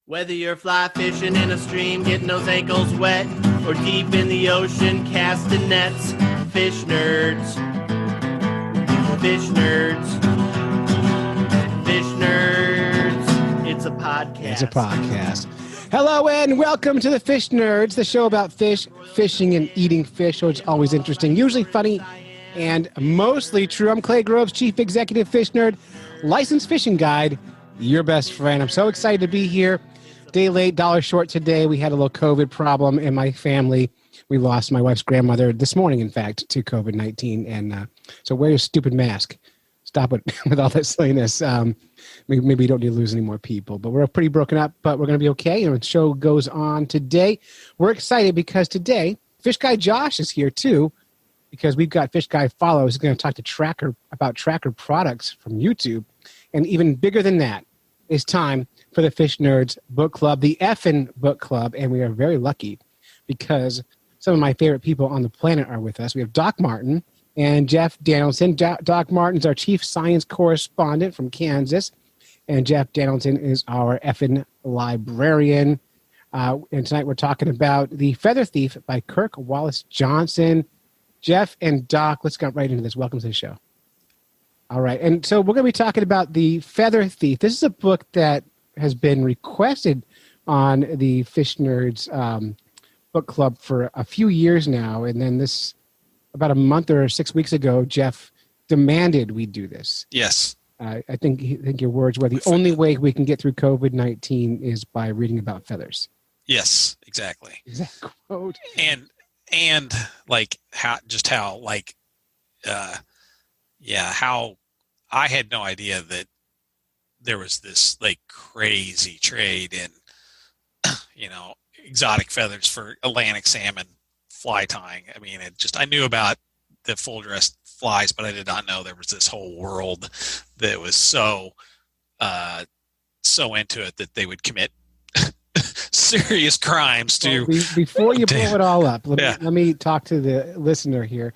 Whether you're fly fishing in a stream, getting those ankles wet, or deep in the ocean casting nets, fish nerds, fish nerds, fish nerds. It's a podcast. It's a podcast. Hello and welcome to the Fish Nerds, the show about fish, fishing, and eating fish. So it's always interesting, usually funny, and mostly true. I'm Clay Groves, Chief Executive Fish Nerd, licensed fishing guide, your best friend. I'm so excited to be here. Day late, dollar short today. We had a little COVID problem in my family. We lost my wife's grandmother this morning, in fact, to COVID-19. And so wear your stupid mask. Stop it with all that silliness. Maybe you don't need to lose any more people. But we're pretty broken up, but we're going to be okay. And the show goes on today. We're excited because today, Fish Guy Josh is here too, because we've got Fish Guy Follows. He's going to talk to Trakker about Trakker products from YouTube. And even bigger than that, it's time for the Fish Nerds Book Club, the effing book club. And we are very lucky because some of my favorite people on the planet are with us. We have Doc Martin and Jeff Danielson. Doc Martin's our chief science correspondent from Kansas. And Jeff Danielson is our effing librarian. And tonight we're talking about The Feather Thief by Kirk Wallace Johnson. Jeff and Doc, let's get right into this. Welcome to the show. All right. And so we're going to be talking about The Feather Thief. This is a book that has been requested on the Fish Nerds book club for a few years now. And then about a month or 6 weeks ago, Jeff demanded we do this. Yes. I think your words were the only way we can get through COVID-19 is by reading about feathers. Yes, exactly. Exact quote. And like how I had no idea that there was this like crazy trade in, exotic feathers for Atlantic salmon fly tying. I mean, I knew about the full dress flies, but I did not know there was this whole world that was so into it that they would commit serious crimes to. Before you blow it all up, let me talk to the listener here.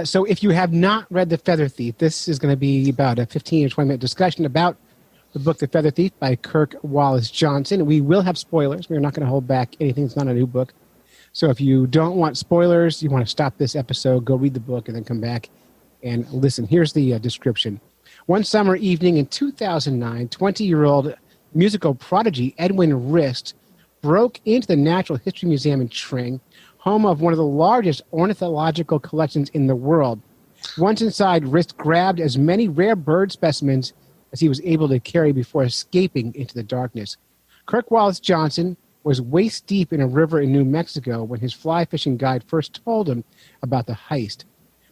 So if you have not read The Feather Thief, this is going to be about a 15 or 20-minute discussion about the book The Feather Thief by Kirk Wallace Johnson. We will have spoilers. We're not going to hold back anything. It's not a new book. So if you don't want spoilers, you want to stop this episode, go read the book, and then come back and listen. Here's the description. One summer evening in 2009, 20-year-old musical prodigy Edwin Rist broke into the Natural History Museum in Tring, home of one of the largest ornithological collections in the world. Once inside, Rist grabbed as many rare bird specimens as he was able to carry before escaping into the darkness. Kirk Wallace Johnson was waist deep in a river in New Mexico when his fly fishing guide first told him about the heist.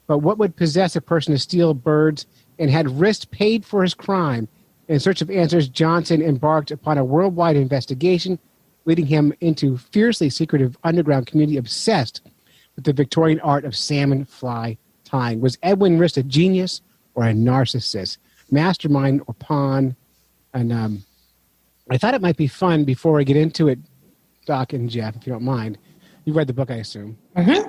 But what would possess a person to steal birds, and had Rist paid for his crime? In search of answers, Johnson embarked upon a worldwide investigation, leading him into fiercely secretive underground community obsessed with the Victorian art of salmon fly tying. Was Edwin Rist a genius or a narcissist, mastermind or pawn? And I thought it might be fun before I get into it, Doc and Jeff, if you don't mind. You read the book, I assume. Mm-hmm.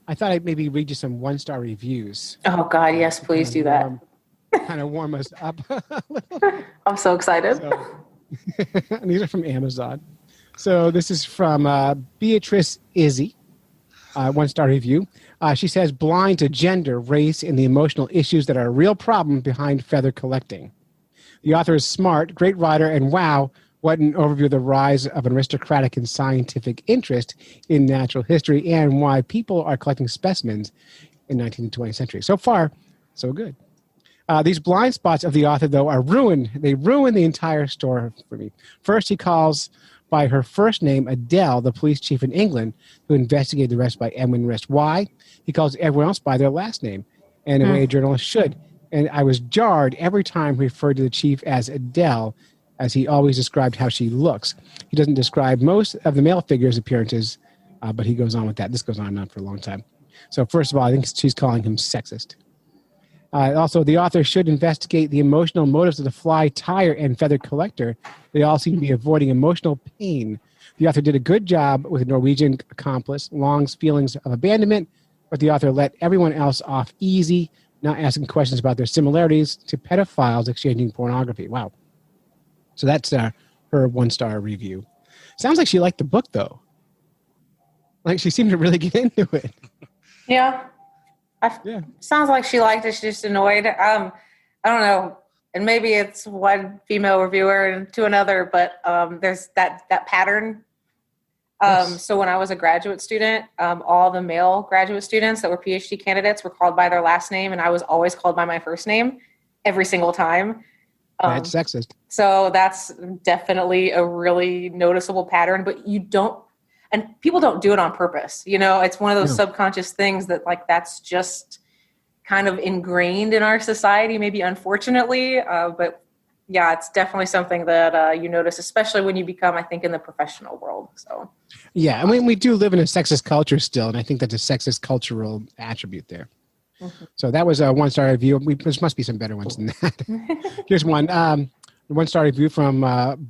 I thought I'd maybe read you some one-star reviews. Oh, God, yes, please do that. Kind of warm us up. I'm so excited. These are from Amazon. So this is from Beatrice Izzy, one-star review. She says, blind to gender, race, and the emotional issues that are a real problem behind feather collecting. The author is smart, great writer, and wow, what an overview of the rise of an aristocratic and scientific interest in natural history and why people are collecting specimens in the 19th and 20th century. So far, so good. These blind spots of the author, though, are ruined. They ruin the entire story for me. First, he calls by her first name Adele, the police chief in England, who investigated the arrest by Edwin Rist. Why? He calls everyone else by their last name, and the way a journalist should. And I was jarred every time he referred to the chief as Adele, as he always described how she looks. He doesn't describe most of the male figure's appearances, but he goes on with that. This goes on and on for a long time. So first of all, I think she's calling him sexist. Also, the author should investigate the emotional motives of the fly tyer and feather collector. They all seem to be avoiding emotional pain. The author did a good job with a Norwegian accomplice, Long's feelings of abandonment, but the author let everyone else off easy, not asking questions about their similarities to pedophiles exchanging pornography. Wow. So that's her 1-star review. Sounds like she liked the book, though. Like, she seemed to really get into it. Yeah. Sounds like she liked it. She's just annoyed. I don't know. And maybe it's one female reviewer to another, but there's that pattern. Yes. So when I was a graduate student, all the male graduate students that were PhD candidates were called by their last name, and I was always called by my first name every single time. That's sexist. So that's definitely a really noticeable pattern, but you don't, and people don't do it on purpose. You know, it's one of those subconscious things that like, that's just kind of ingrained in our society, maybe unfortunately, but yeah, it's definitely something that you notice, especially when you become, I think, in the professional world. So, yeah, I mean, we do live in a sexist culture still, and I think that's a sexist cultural attribute there. Mm-hmm. So that was a 1-star review. There must be some better ones than that. Here's one. 1-star review from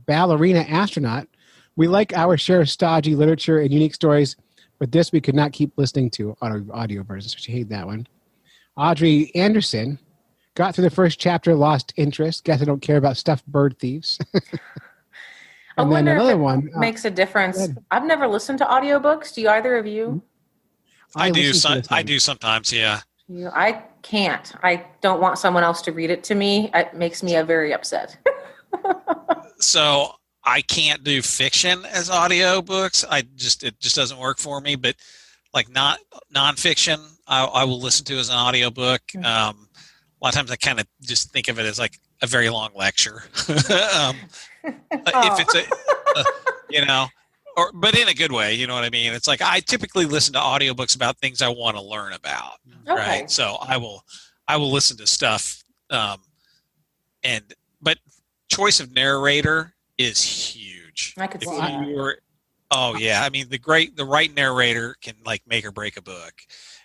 Ballerina Astronaut. We like our share of stodgy literature and unique stories, but this we could not keep listening to audio versions, so she hated that one. Audrey Anderson. Got through the first chapter, lost interest. Guess I don't care about stuffed bird thieves. I wonder if it makes a difference. I've never listened to audiobooks. Do either of you? I do sometimes, yeah. I can't. I don't want someone else to read it to me. It makes me very upset. So I can't do fiction as audiobooks. It just doesn't work for me. But like nonfiction, I will listen to as an audiobook. Mm-hmm. A lot of times I kind of just think of it as like a very long lecture. If it's but in a good way, you know what I mean? It's like I typically listen to audiobooks about things I want to learn about, right? So I will listen to stuff, but choice of narrator is huge. I could see that. Oh yeah, I mean the right narrator can like make or break a book,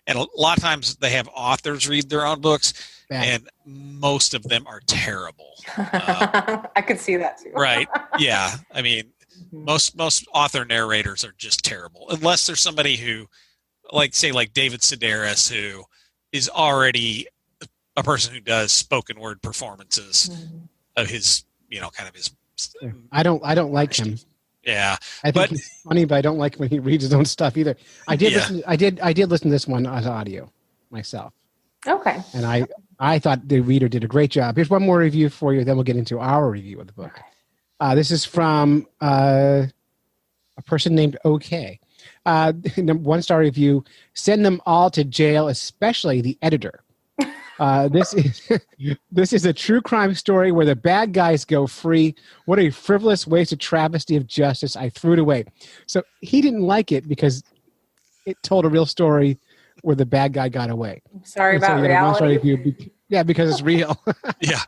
and a lot of times they have authors read their own books. And most of them are terrible. I could see that too. Right. Yeah. I mean, most author narrators are just terrible. Unless there's somebody who, like David Sedaris, who is already a person who does spoken word performances of his, kind of his. I don't like him. Yeah. I think he's funny, but I don't like when he reads his own stuff either. I did listen to this one as audio myself. Okay. And I thought the reader did a great job. Here's one more review for you, then we'll get into our review of the book. This is from a person named OK. 1-star review, send them all to jail, especially the editor. This is a true crime story where the bad guys go free. What a frivolous wasted travesty of justice. I threw it away. So he didn't like it because it told a real story where the bad guy got away. Sorry about reality. Because it's real. Yeah.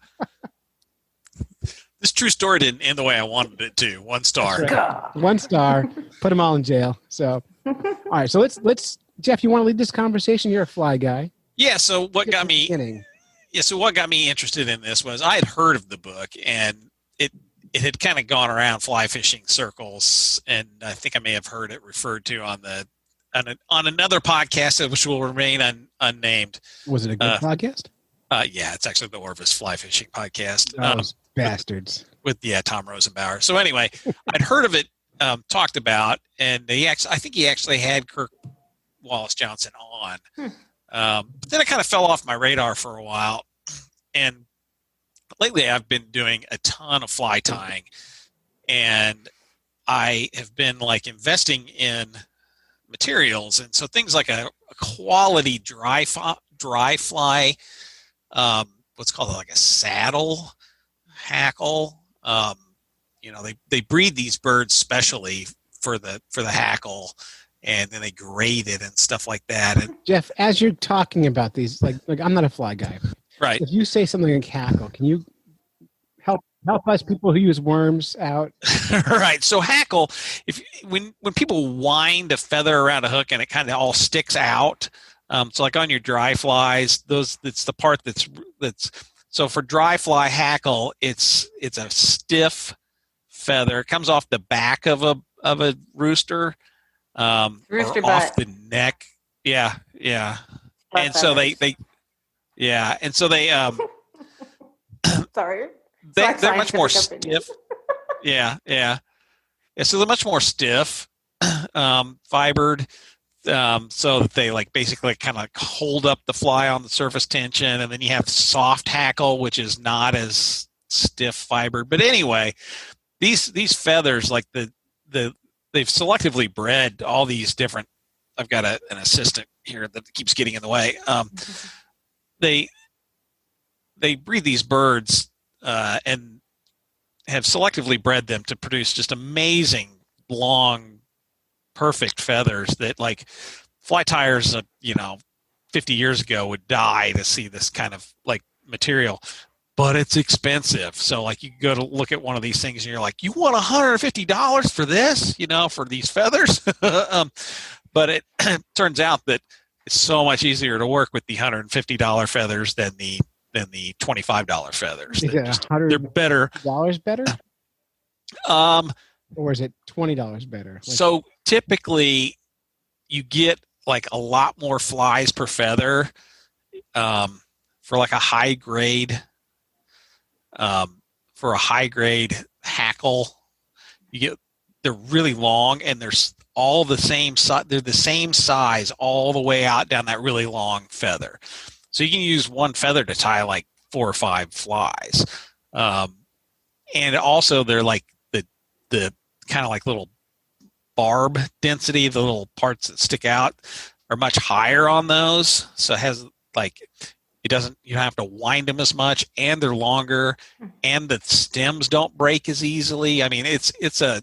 This true story didn't end the way I wanted it to. 1 star. Right. 1 star. Put them all in jail. So, all right. So let's Jeff, you want to lead this conversation? You're a fly guy. Yeah. So what got me interested in this was I had heard of the book, and it had kind of gone around fly fishing circles, and I think I may have heard it referred to on another podcast, which will remain unnamed. Was it a good podcast? Yeah, it's actually the Orvis Fly Fishing Podcast. Those bastards. With Tom Rosenbauer. So anyway, I'd heard of it talked about, and I think he actually had Kirk Wallace Johnson on. But then it kind of fell off my radar for a while, and lately I've been doing a ton of fly tying, and I have been like investing in materials, and so things like a quality dry fly, what's called like a saddle hackle. They breed these birds specially for the hackle, and then they grade it and stuff like that. And Jeff, as you're talking about these, like I'm not a fly guy, right? If you say something like hackle, can you help us people who use worms out? Right. So hackle, when people wind a feather around a hook and it kind of all sticks out. So like on your dry flies, it's the part that's so for dry fly hackle, it's a stiff feather. It comes off the back of a rooster, rooster or butt. off the neck. Yeah. Butt And so feathers. they Sorry. they're much more stiff. Yeah. So they're much more stiff, fibered, so that they like basically kind of hold up the fly on the surface tension. And then you have soft hackle, which is not as stiff fibered. But anyway, these feathers, like they've selectively bred all these different. I've got an assistant here that keeps getting in the way. They breed these birds and have selectively bred them to produce just amazing long, perfect feathers that, like, fly tires 50 years ago would die to see this kind of like material, but it's expensive. So like you go to look at one of these things and you're like, you want $150 for this, for these feathers? But it turns out that it's so much easier to work with the $150 feathers than the $25 feathers. They're better. $100 better? Or is it $20 better? So typically you get like a lot more flies per feather for like a high grade hackle. They're really long, and they're all the same size. They're the same size all the way out down that really long feather. So you can use one feather to tie like 4 or 5 flies. And also they're like the kind of like little barb density, the little parts that stick out are much higher on those. So it has like, you don't have to wind them as much, and they're longer, and the stems don't break as easily. I mean, there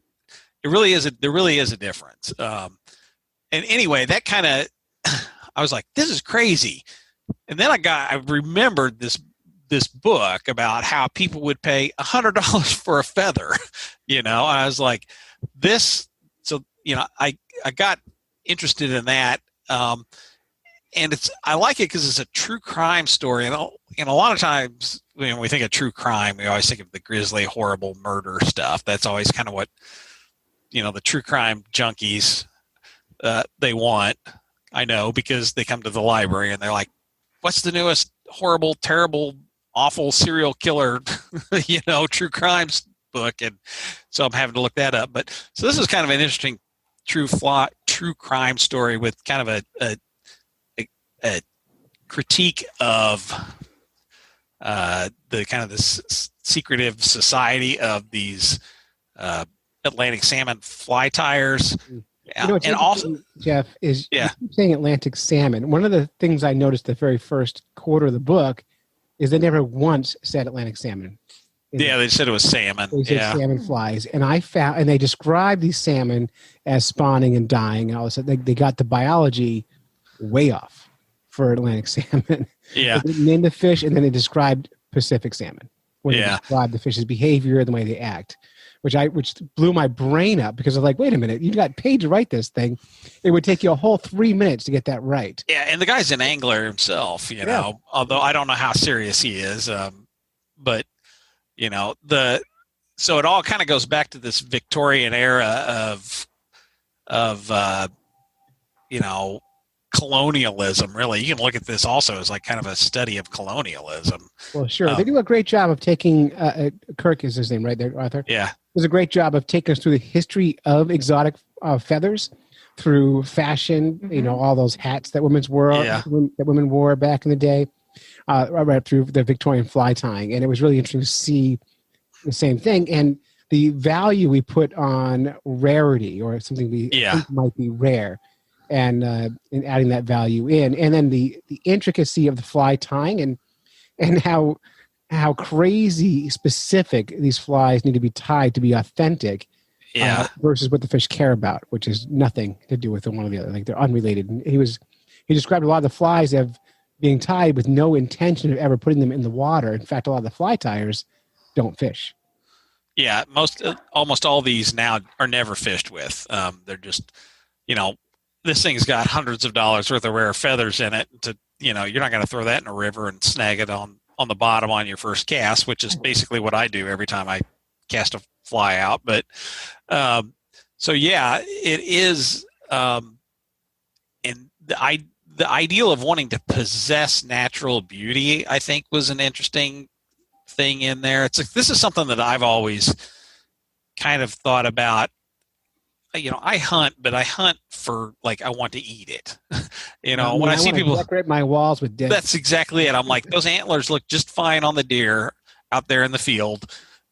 really is a difference. And anyway, that kind of, I was like, this is crazy. And then I remembered this book about how people would pay $100 for a feather, and I was like, this. So, I got interested in that. And I like it because it's a true crime story. And a lot of times when we think of true crime, we always think of the grisly, horrible murder stuff. That's always kind of what, the true crime junkies, they want. I know, because they come to the library and they're like, what's the newest horrible, terrible, awful serial killer, true crimes book? And so I'm having to look that up. But so this is kind of an interesting true crime story with kind of a critique of the kind of this secretive society of these Atlantic salmon fly tires. And also, Jeff, is you keep saying Atlantic salmon. One of the things I noticed the very first quarter of the book is they never once said Atlantic salmon. They said it was salmon. They said salmon flies, and they described these salmon as spawning and dying. And all of a sudden, they got the biology way off for Atlantic salmon. Yeah, they named the fish, and then they described Pacific salmon when they described the fish's behavior and the way they act, which blew my brain up, because I was like, wait a minute, you got paid to write this thing. It would take you a whole 3 minutes to get that right. Yeah, and the guy's an angler himself, although I don't know how serious he is. But, so it all kind of goes back to this Victorian era of colonialism, really. You can look at this also as like kind of a study of colonialism. Well, sure. They do a great job of taking, Kirk is his name, right there, Arthur? Yeah. Does a great job of taking us through the history of exotic feathers, through fashion, all those hats that women wore back in the day, right through the Victorian fly tying. And it was really interesting to see the same thing. And the value we put on rarity, or something we think might be rare, and adding that value in. And then the intricacy of the fly tying, and how crazy specific these flies need to be tied to be authentic, versus what the fish care about, which is nothing to do with one or the other. Like, they're unrelated. And he described a lot of the flies as being tied with no intention of ever putting them in the water. In fact, a lot of the fly tyers don't fish. Yeah, almost all these now are never fished with. They're just, this thing's got hundreds of dollars worth of rare feathers in it. You're not going to throw that in a river and snag it on the bottom on your first cast, which is basically what I do every time I cast a fly out. But it is, and the ideal of wanting to possess natural beauty, I think, was an interesting thing in there. It's like, this is something that I've always kind of thought about, I hunt, but I hunt for like I want to eat it. When I see people decorate my walls with dead. That's exactly it. I'm like, those antlers look just fine on the deer out there in the field.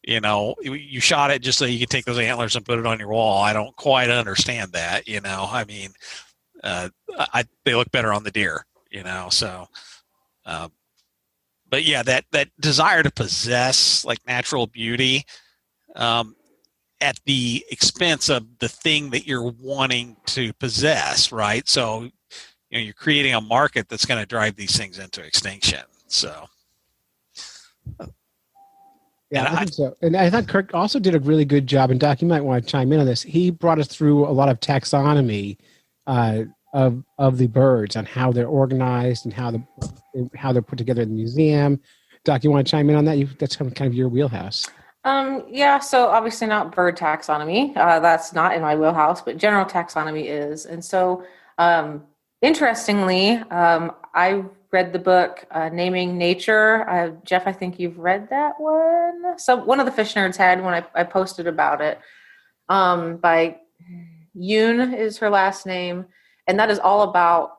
You shot it just so you could take those antlers and put it on your wall. I don't quite understand that. I mean, they look better on the deer. So. But yeah, that desire to possess like natural beauty at the expense of the thing that you're wanting to possess, right? So, you're creating a market that's going to drive these things into extinction. So, yeah, I think so. And I thought Kirk also did a really good job. And Doc, you might want to chime in on this. He brought us through a lot of taxonomy of the birds on how they're organized and how they're put together in the museum. Doc, you want to chime in on that? That's kind of your wheelhouse. Yeah, so obviously not bird taxonomy. That's not in my wheelhouse, but general taxonomy is. And so, interestingly, I read the book Naming Nature. Jeff, I think you've read that one. So one of the fish nerds had when I posted about it. By Yoon is her last name. And that is all about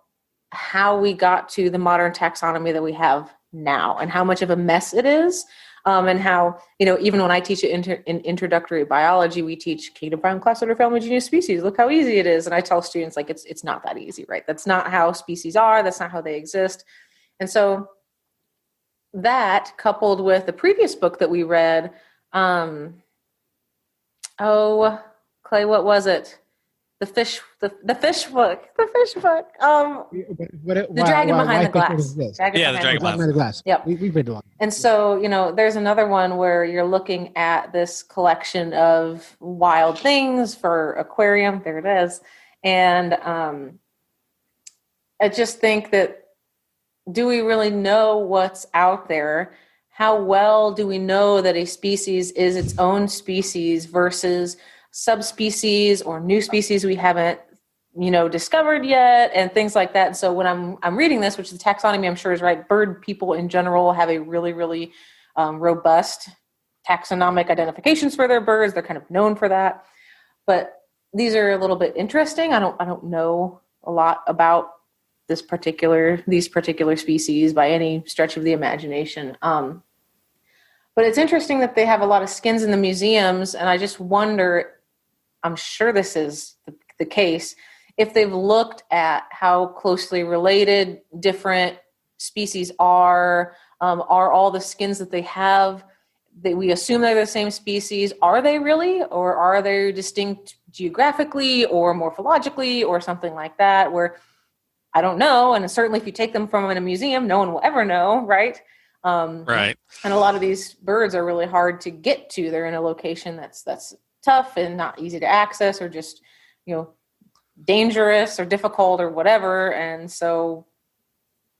how we got to the modern taxonomy that we have now and how much of a mess it is. And how, even when I teach in introductory biology, we teach kingdom, phylum, class, order, family, genus, species. Look how easy it is. And I tell students, like, it's not that easy, right? That's not how species are. That's not how they exist. And so that, coupled with the previous book that we read, Clay, what was it? The fish book. The dragon behind the glass. The dragon behind the glass. Yep. We've read a lot. And so, there's another one where you're looking at this collection of wild things for aquarium. There it is. And I just think that, do we really know what's out there? How well do we know that a species is its own species versus subspecies or new species we haven't, discovered yet, and things like that. And so when I'm reading this, which the taxonomy I'm sure is right, bird people in general have a really, really robust taxonomic identifications for their birds. They're kind of known for that. But these are a little bit interesting. I don't know a lot about these particular species by any stretch of the imagination. But it's interesting that they have a lot of skins in the museums, and I just wonder, I'm sure this is the case, if they've looked at how closely related different species are all the skins that they have, that we assume they're the same species, are they really, or are they distinct geographically or morphologically or something like that, where I don't know, and certainly if you take them from in a museum, no one will ever know, right? Right. And a lot of these birds are really hard to get to. They're in a location that's tough and not easy to access, or just, dangerous or difficult or whatever. And so,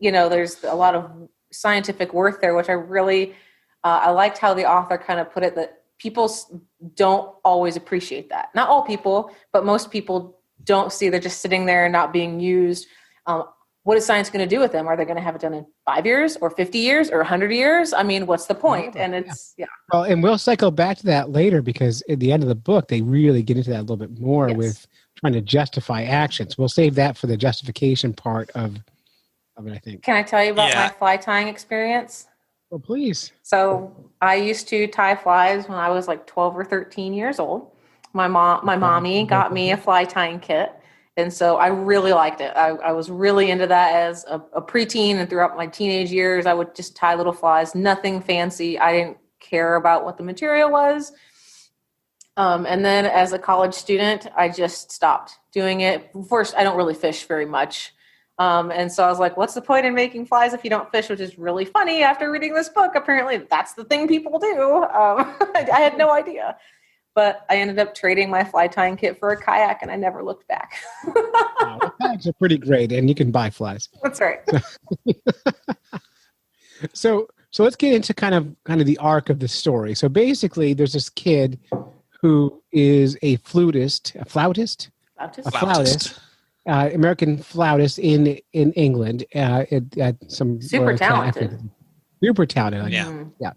there's a lot of scientific worth there, which I really, I liked how the author kind of put it, that people don't always appreciate that. Not all people, but most people don't see they're just sitting there and not being used. What is science going to do with them? Are they going to have it done in 5 years or 50 years or 100 years? I mean, what's the point? And it's, yeah. Well, and we'll cycle back to that later, because at the end of the book, they really get into that a little bit more. Yes. With trying to justify actions. We'll save that for the justification part of it, I think. Can I tell you about my fly tying experience? Well, please. So I used to tie flies when I was like 12 or 13 years old. My mommy got me a fly tying kit. And so I really liked it. I was really into that as a preteen, and throughout my teenage years, I would just tie little flies, nothing fancy. I didn't care about what the material was. And then as a college student, I just stopped doing it. First, I don't really fish very much. And so I was like, what's the point in making flies if you don't fish, which is really funny after reading this book. Apparently that's the thing people do. I had no idea. But I ended up trading my fly tying kit for a kayak, and I never looked back. Wow, kayaks are pretty great, and you can buy flies. That's right. So let's get into kind of the arc of the story. So basically, there's this kid who is a flautist, American flautist in England at some super talented. Super talented. Yeah. Yeah.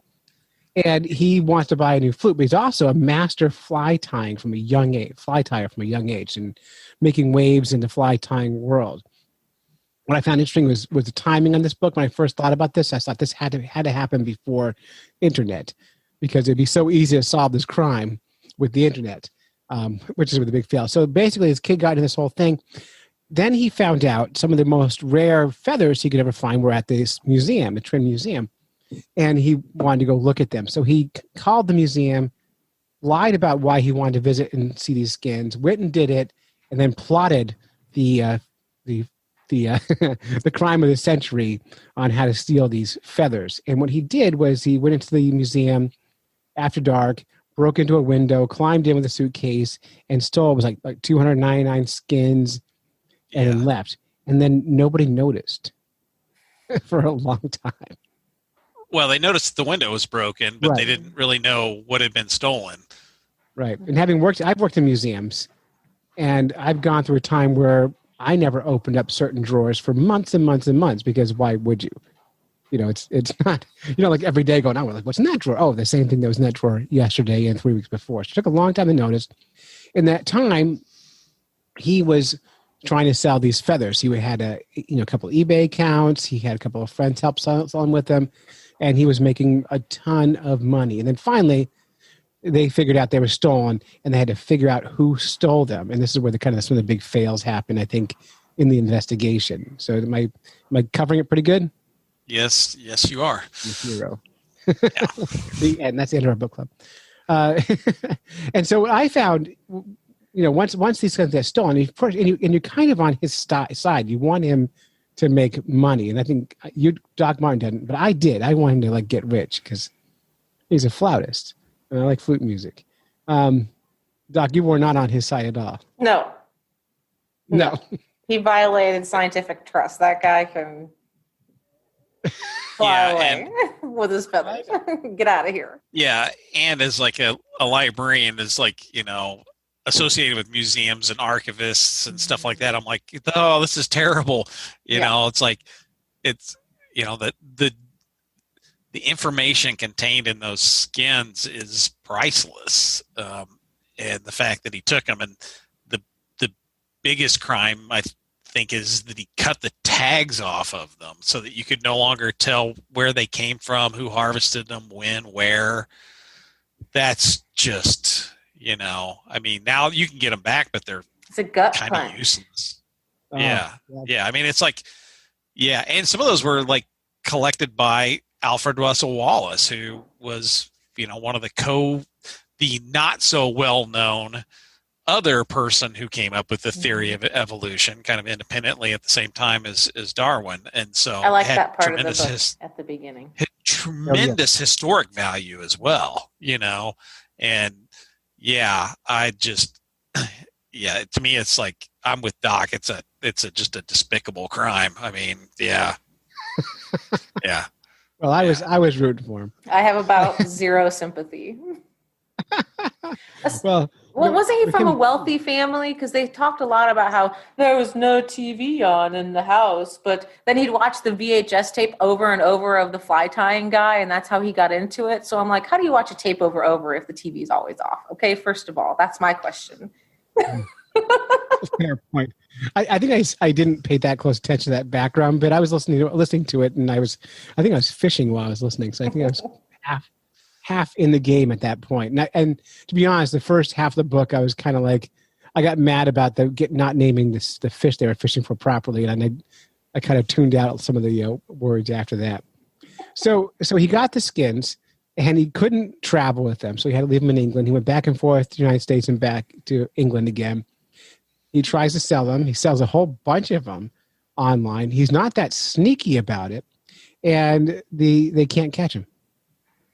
And he wants to buy a new flute, but he's also a master fly tyer from a young age, and making waves in the fly tying world. What I found interesting was the timing on this book. When I first thought about this, I thought this had to happen before internet, because it'd be so easy to solve this crime with the internet, which is a big fail. So basically, this kid got into this whole thing. Then he found out some of the most rare feathers he could ever find were at this museum, the Trin Museum. And he wanted to go look at them. So he called the museum, lied about why he wanted to visit and see these skins, went and did it, and then plotted the the crime of the century on how to steal these feathers. And what he did was he went into the museum after dark, broke into a window, climbed in with a suitcase, and stole, it was like 299 skins, and then left. And then nobody noticed for a long time. Well, they noticed the window was broken, but they didn't really know what had been stolen. Right. And I've worked in museums, and I've gone through a time where I never opened up certain drawers for months and months and months, because why would you? You know, it's not, like every day going, like, what's in that drawer? Oh, the same thing that was in that drawer yesterday and 3 weeks before. So it took a long time to notice. In that time, he was trying to sell these feathers. He had a couple of eBay accounts. He had a couple of friends help sell them with him. And he was making a ton of money. And then finally, they figured out they were stolen, and they had to figure out who stole them. And this is where some of the big fails happen, I think, in the investigation. So am I covering it pretty good? Yes, you are. Hero. And that's the end of our book club. And so what I found, once these things get stolen, of course, and you're kind of on his side. You want him to make money, and I think Doc Martin didn't, but I did. I want him to get rich because he's a flautist, and I like flute music. Doc, you were not on his side at all. No. He violated scientific trust. That guy can fly away with his feathers. Get out of here. Yeah, and as a librarian, is associated with museums and archivists and stuff like that. I'm like, oh, this is terrible. It's the information contained in those skins is priceless. And the fact that he took them, and the biggest crime, I think, is that he cut the tags off of them so that you could no longer tell where they came from, who harvested them, when, where. That's just, now you can get them back, but they're it's a gut kind punch. of useless. Oh, yeah. I mean, it's and some of those were collected by Alfred Russel Wallace, who was, one of the not so well known other person who came up with the theory of evolution, kind of independently at the same time as Darwin. And so I like that part of the book at the beginning. Tremendous historic value as well, and I just, to me, it's I'm with Doc. It's just a despicable crime. I mean, yeah. Well, I was rooting for him. I have about zero sympathy. Well, wasn't he from a wealthy family? Because they talked a lot about how there was no TV on in the house, but then he'd watch the VHS tape over and over of the fly tying guy, and that's how he got into it. So I'm like, how do you watch a tape over if the TV is always off? Okay, first of all, that's my question. Fair point. I think I didn't pay that close attention to that background, but I was listening to it, and I think I was fishing while I was listening, so I think I was half in the game at that point. And to be honest, the first half of the book, I was kind of I got mad about not naming the fish they were fishing for properly, and I kind of tuned out some of the words after that. So he got the skins, and he couldn't travel with them, so he had to leave them in England. He went back and forth to the United States and back to England again. He tries to sell them. He sells a whole bunch of them online. He's not that sneaky about it, and they can't catch him.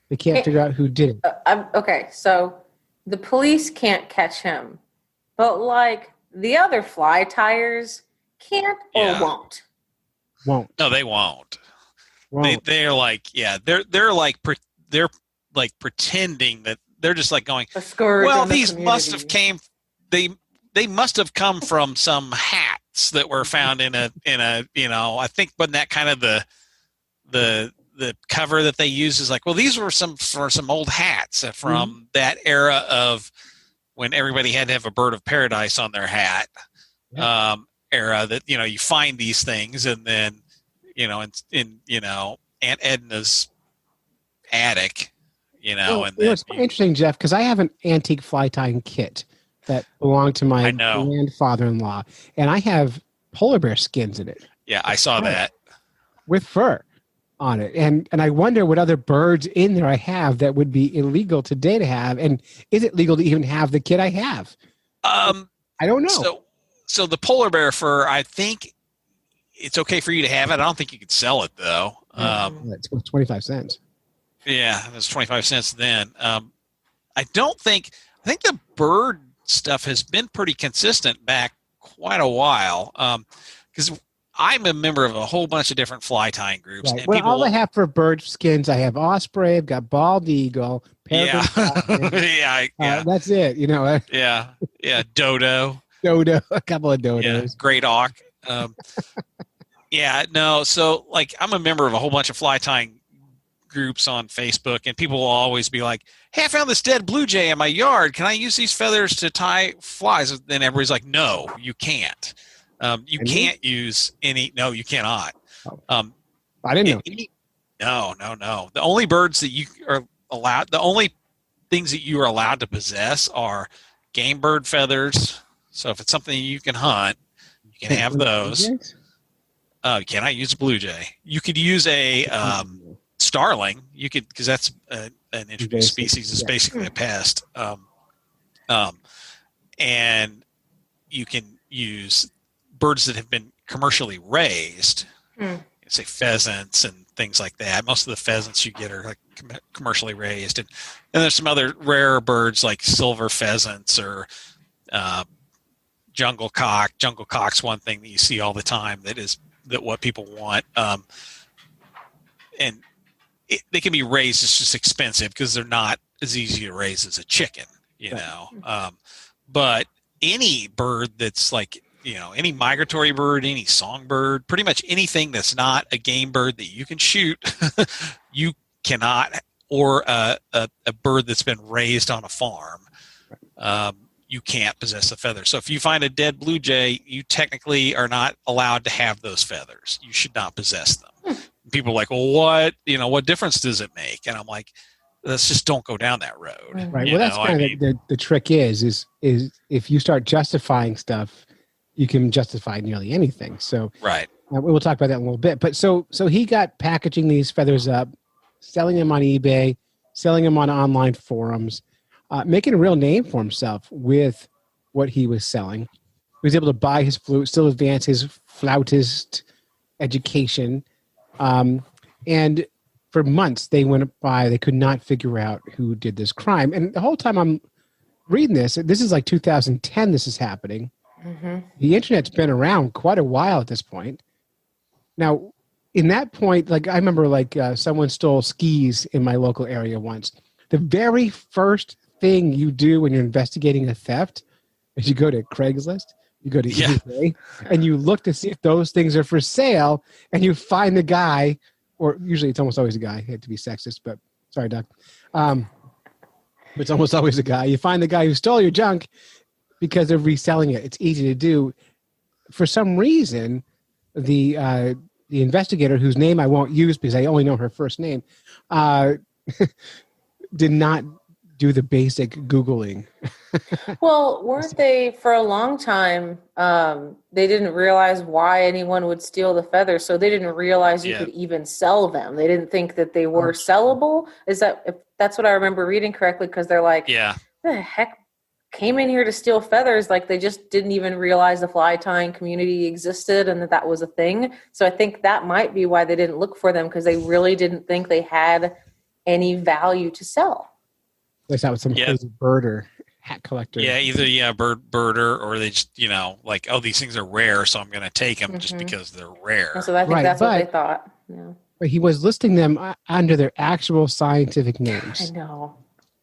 They can't figure out who did it. Okay, so the police can't catch him, but the other fly tyers can't or won't. Won't. No, they won't. Won't. They're pretending that they're just going, a scourge well, on the these community. they must have come from some hats that were found in a I think, wasn't that kind of the the cover that they use is like, well, these were some old hats from that era of when everybody had to have a bird of paradise on their hat. Era that you find these things, and then in Aunt Edna's attic, Well, and then it's interesting, Jeff, because I have an antique fly tying kit that belonged to my grandfather-in-law, and I have polar bear skins in it. Yeah, I saw that with fur on it, and I wonder what other birds in there I have that would be illegal today to have, and is it legal to even have the kit I have? I don't know. So the polar bear fur, I think it's okay for you to have it. I don't think you could sell it though. It's worth 25 cents. Yeah, it was 25 cents then. I think the bird stuff has been pretty consistent back quite a while. Because I'm a member of a whole bunch of different fly tying groups. Right. And well, all I have for bird skins, I have osprey, I've got bald eagle, peregrine falcon. That's it. Yeah, dodo. Dodo, a couple of dodos. Yeah, great auk. So like I'm a member of a whole bunch of fly tying groups on Facebook, and people will always be like, hey, I found this dead blue jay in my yard. Can I use these feathers to tie flies? And then everybody's like, no, you can't. You can't use any. No, you cannot. I didn't know. No. The only birds that you are allowed, the only things that you are allowed to possess are game bird feathers. So if it's something you can hunt, you can have those. You cannot use a blue jay. You could use a starling. You could, because that's an introduced species. It's basically a pest. And you can use birds that have been commercially raised, say pheasants and things like that. Most of the pheasants you get are like commercially raised, and there's some other rare birds like silver pheasants or jungle cock. Jungle cock's one thing that you see all the time that what people want, and they can be raised. It's just expensive because they're not as easy to raise as a chicken, but any bird that's like, any migratory bird, any songbird, pretty much anything that's not a game bird that you can shoot, you cannot, or a bird that's been raised on a farm, you can't possess the feathers. So if you find a dead blue jay, you technically are not allowed to have those feathers. You should not possess them. People are like, well, what difference does it make? And I'm like, let's just don't go down that road. Right. Well, that's kind of the trick is if you start justifying stuff, you can justify nearly anything. So right. We'll talk about that in a little bit. But so he got packaging these feathers up, selling them on eBay, selling them on online forums, making a real name for himself with what he was selling. He was able to buy his flute, still advance his flautist education. And for months they went by, they could not figure out who did this crime. And the whole time I'm reading this is like 2010 this is happening. Mm-hmm. The internet's been around quite a while at this point. Now, in that point, like I remember someone stole skis in my local area once. The very first thing you do when you're investigating a theft is you go to Craigslist, you go to eBay, and you look to see if those things are for sale, and you find the guy, or usually it's almost always a guy. I hate to be sexist, but sorry, Doc. But it's almost always a guy. You find the guy who stole your junk because they're reselling it. It's easy to do. For some reason, the investigator, whose name I won't use because I only know her first name, did not do the basic Googling. Well, weren't they for a long time? They didn't realize why anyone would steal the feathers, so they didn't realize you could even sell them. They didn't think that they were sellable. If that's what I remember reading correctly? Because they're like, the heck came in here to steal feathers? Like they just didn't even realize the fly tying community existed and that was a thing. So I think that might be why they didn't look for them, because they really didn't think they had any value to sell. That's not some crazy birder hat collector. Yeah, either birder, or they just like, oh, these things are rare, so I'm going to take them just because they're rare. And so I think that's what they thought. Yeah. But he was listing them under their actual scientific names. I know.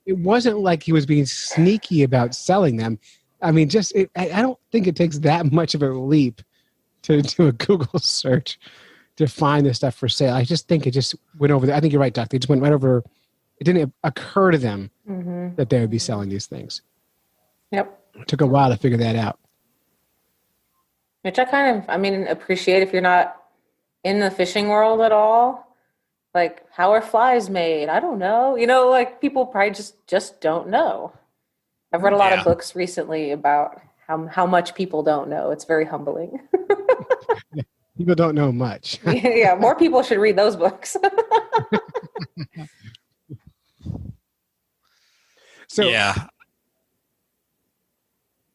It wasn't like he was being sneaky about selling them. I mean, I don't think it takes that much of a leap to do a Google search to find this stuff for sale. I just think it just went over. I think you're right, Doc. They just went right over. It didn't occur to them that they would be selling these things. Yep. It took a while to figure that out. Which I mean, appreciate if you're not in the fishing world at all. Like, how are flies made? I don't know. Like people probably just don't know. I've read a lot of books recently about how much people don't know. It's very humbling. People don't know much. Yeah, more people should read those books. So yeah.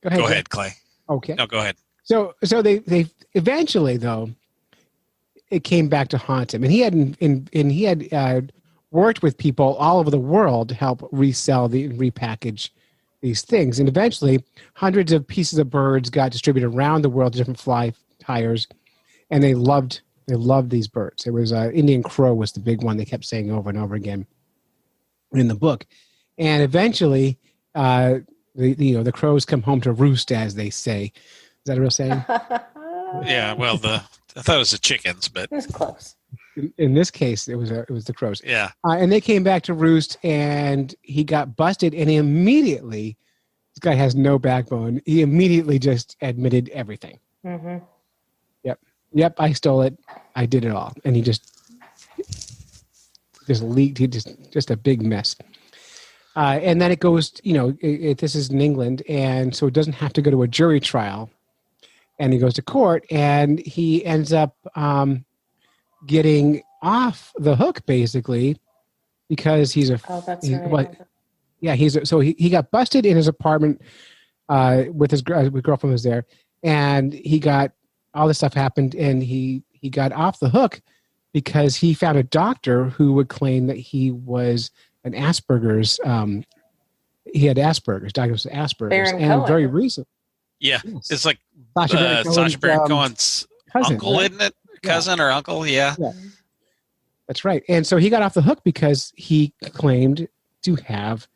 Go ahead, Clay. Okay. No, go ahead. So they eventually, though, it came back to haunt him, and he had worked with people all over the world to help repackage these things, and eventually hundreds of pieces of birds got distributed around the world to different fly tyers, and they loved these birds. It was Indian crow was the big one they kept saying over and over again in the book, and eventually the crows come home to roost, as they say. Is that a real saying? Yeah, well, I thought it was the chickens, but it was close. In this case, it was the crows. Yeah, and they came back to roost, and he got busted, and he immediately, this guy has no backbone. He immediately just admitted everything. Mm-hmm. Yep, I stole it. I did it all, and he just leaked. He just a big mess. And then it goes, this is in England, and so it doesn't have to go to a jury trial. And he goes to court, and he ends up getting off the hook, basically, because he's a. Oh, that's right. Yeah, he got busted in his apartment with his girlfriend was there, and he got all this stuff happened, and he got off the hook because he found a doctor who would claim that he was an Asperger's. He had Asperger's, diagnosed with Asperger's, Baron and Cohen. very recent. yeah. Yes. It's like Sacha Baron Cohen's cousin, uncle, right? isn't it? Cousin or uncle? Yeah. That's right. And so he got off the hook because he claimed to have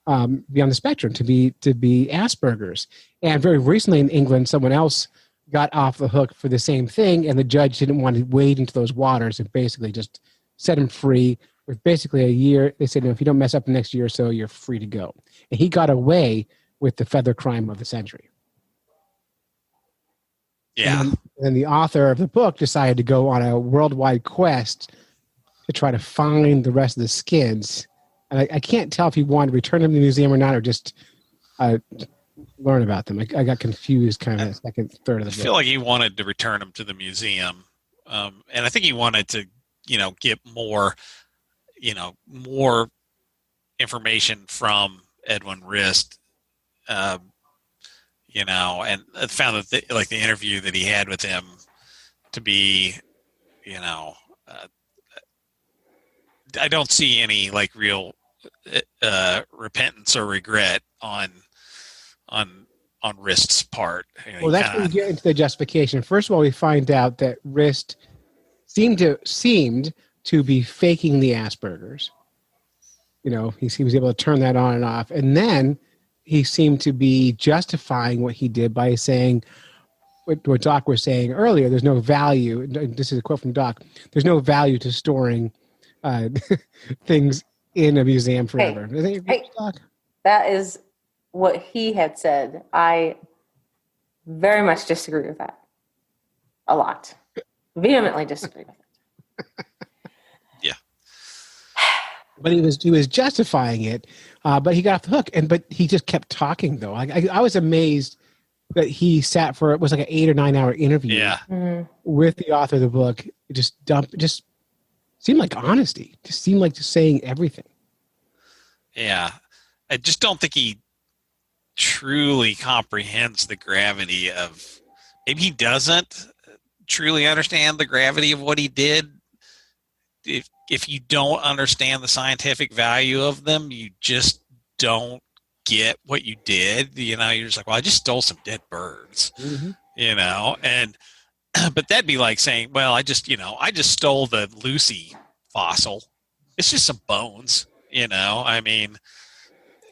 be on the spectrum, to be Asperger's. And very recently in England, someone else got off the hook for the same thing, and the judge didn't want to wade into those waters and basically just set him free with basically a year. They said, no, if you don't mess up the next year or so, you're free to go. And he got away with the feather crime of the century. Yeah. And then the author of the book decided to go on a worldwide quest to try to find the rest of the skids. And I can't tell if he wanted to return them to the museum or not, or just learn about them. I got confused kind of second, third of the book. I feel like he wanted to return them to the museum. And I think he wanted to, get more information from Edwin Rist, and I found that the interview that he had with him to be, I don't see any real repentance or regret on Rist's part. Well, that's when we get into the justification. First of all, we find out that Rist seemed to be faking the Asperger's. He was able to turn that on and off, and then he seemed to be justifying what he did by saying what Doc was saying earlier. There's no value. This is a quote from Doc. There's no value to storing things in a museum forever. Hey, that is what he had said. I very much disagree with that. A lot. Vehemently disagree with it. Yeah. But he was justifying it, but he got off the hook. But he just kept talking, though. I was amazed that he sat for, it was like an 8 or 9 hour interview with the author of the book. It just seemed like honesty. Just seemed like just saying everything. Yeah. I just don't think he truly comprehends the gravity of, maybe he doesn't truly understand the gravity of what he did. If you don't understand the scientific value of them, you just don't get what you did. You're just like, well, I just stole some dead birds, and but that'd be like saying, well, I just stole the Lucy fossil. It's just some bones, I mean,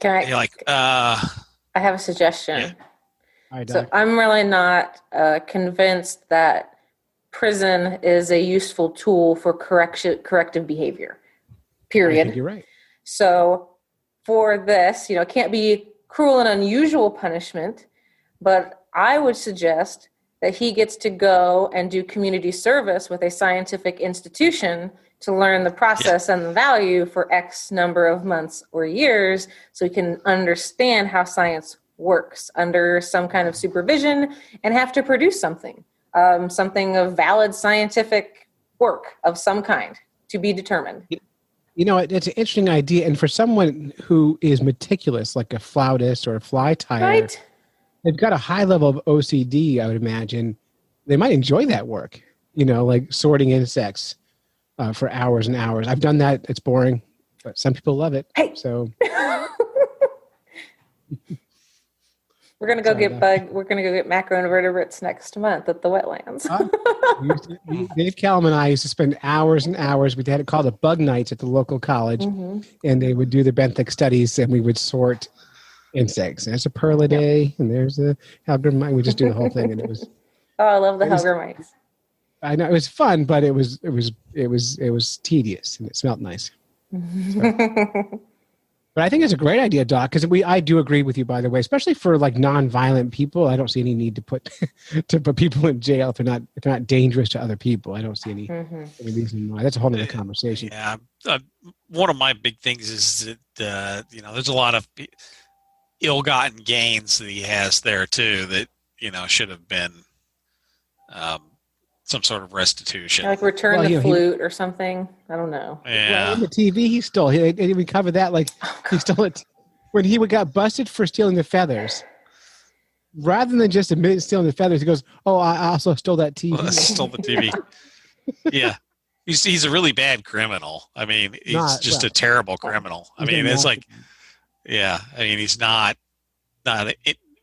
I have a suggestion. Yeah. So I'm really not convinced that prison is a useful tool for corrective behavior. Period. I think you're right. So for this, it can't be cruel and unusual punishment, but I would suggest that he gets to go and do community service with a scientific institution to learn the process and the value for X number of months or years, so he can understand how science works under some kind of supervision and have to produce something of valid scientific work of some kind to be determined. It's an interesting idea. And for someone who is meticulous, like a flautist or a fly tyer, Right? They've got a high level of OCD, I would imagine. They might enjoy that work, like sorting insects for hours and hours. I've done that. It's boring, but some people love it. Hey. So We're gonna go get macroinvertebrates next month at the wetlands. Dave Callum and I used to spend hours and hours. We had it called the bug nights at the local college, and they would do the benthic studies, and we would sort insects. There's a pearl a day, and there's a helger mite. We just do the whole thing, and it was. Oh, I love the helger mites. I know it was fun, but it was tedious, and it smelled nice. So. But I think it's a great idea, Doc, because I do agree with you, by the way, especially for like non-violent people. I don't see any need to put people in jail if they're not dangerous to other people. I don't see any reason why. That's a whole other conversation. Yeah, one of my big things is that there's a lot of ill-gotten gains that he has there too that should have been some sort of restitution, like return the flute or something. I don't know. Yeah, well, the TV he stole. We covered that. Like he stole it when he got busted for stealing the feathers. Rather than just admit stealing the feathers, he goes, "Oh, I also stole that TV." Well, I stole the TV. Yeah, he's a really bad criminal. I mean, he's just a terrible criminal. I mean, it's like, yeah. I mean, he's not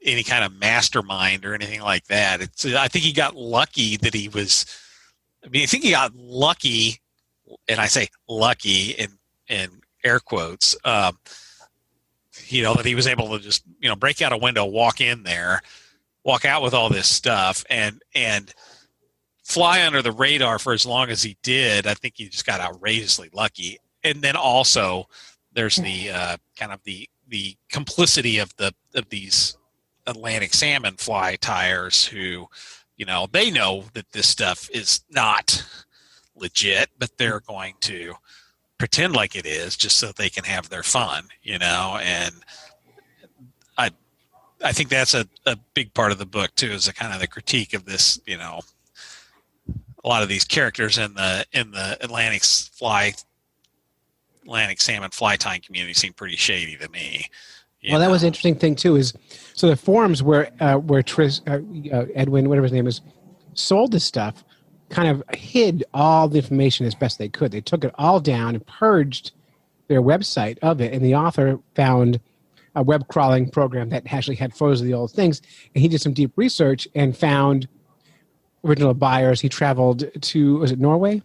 any kind of mastermind or anything like that. I think he got lucky that he was. I mean, I think he got lucky, and I say lucky in air quotes. That he was able to just break out a window, walk in there, walk out with all this stuff, and fly under the radar for as long as he did. I think he just got outrageously lucky. And then also there's the kind of the complicity of these Atlantic salmon fly tyers who, they know that this stuff is not legit, but they're going to pretend like it is just so they can have their fun, and I think that's a big part of the book too, is a kind of the critique of this, a lot of these characters in the Atlantic salmon fly tying community seem pretty shady to me. Well, that was an interesting thing too. Is so the forums where Edwin, whatever his name is, sold this stuff, kind of hid all the information as best they could. They took it all down and purged their website of it, and the author found a web crawling program that actually had photos of the old things, and he did some deep research and found original buyers. He traveled to, was it Norway?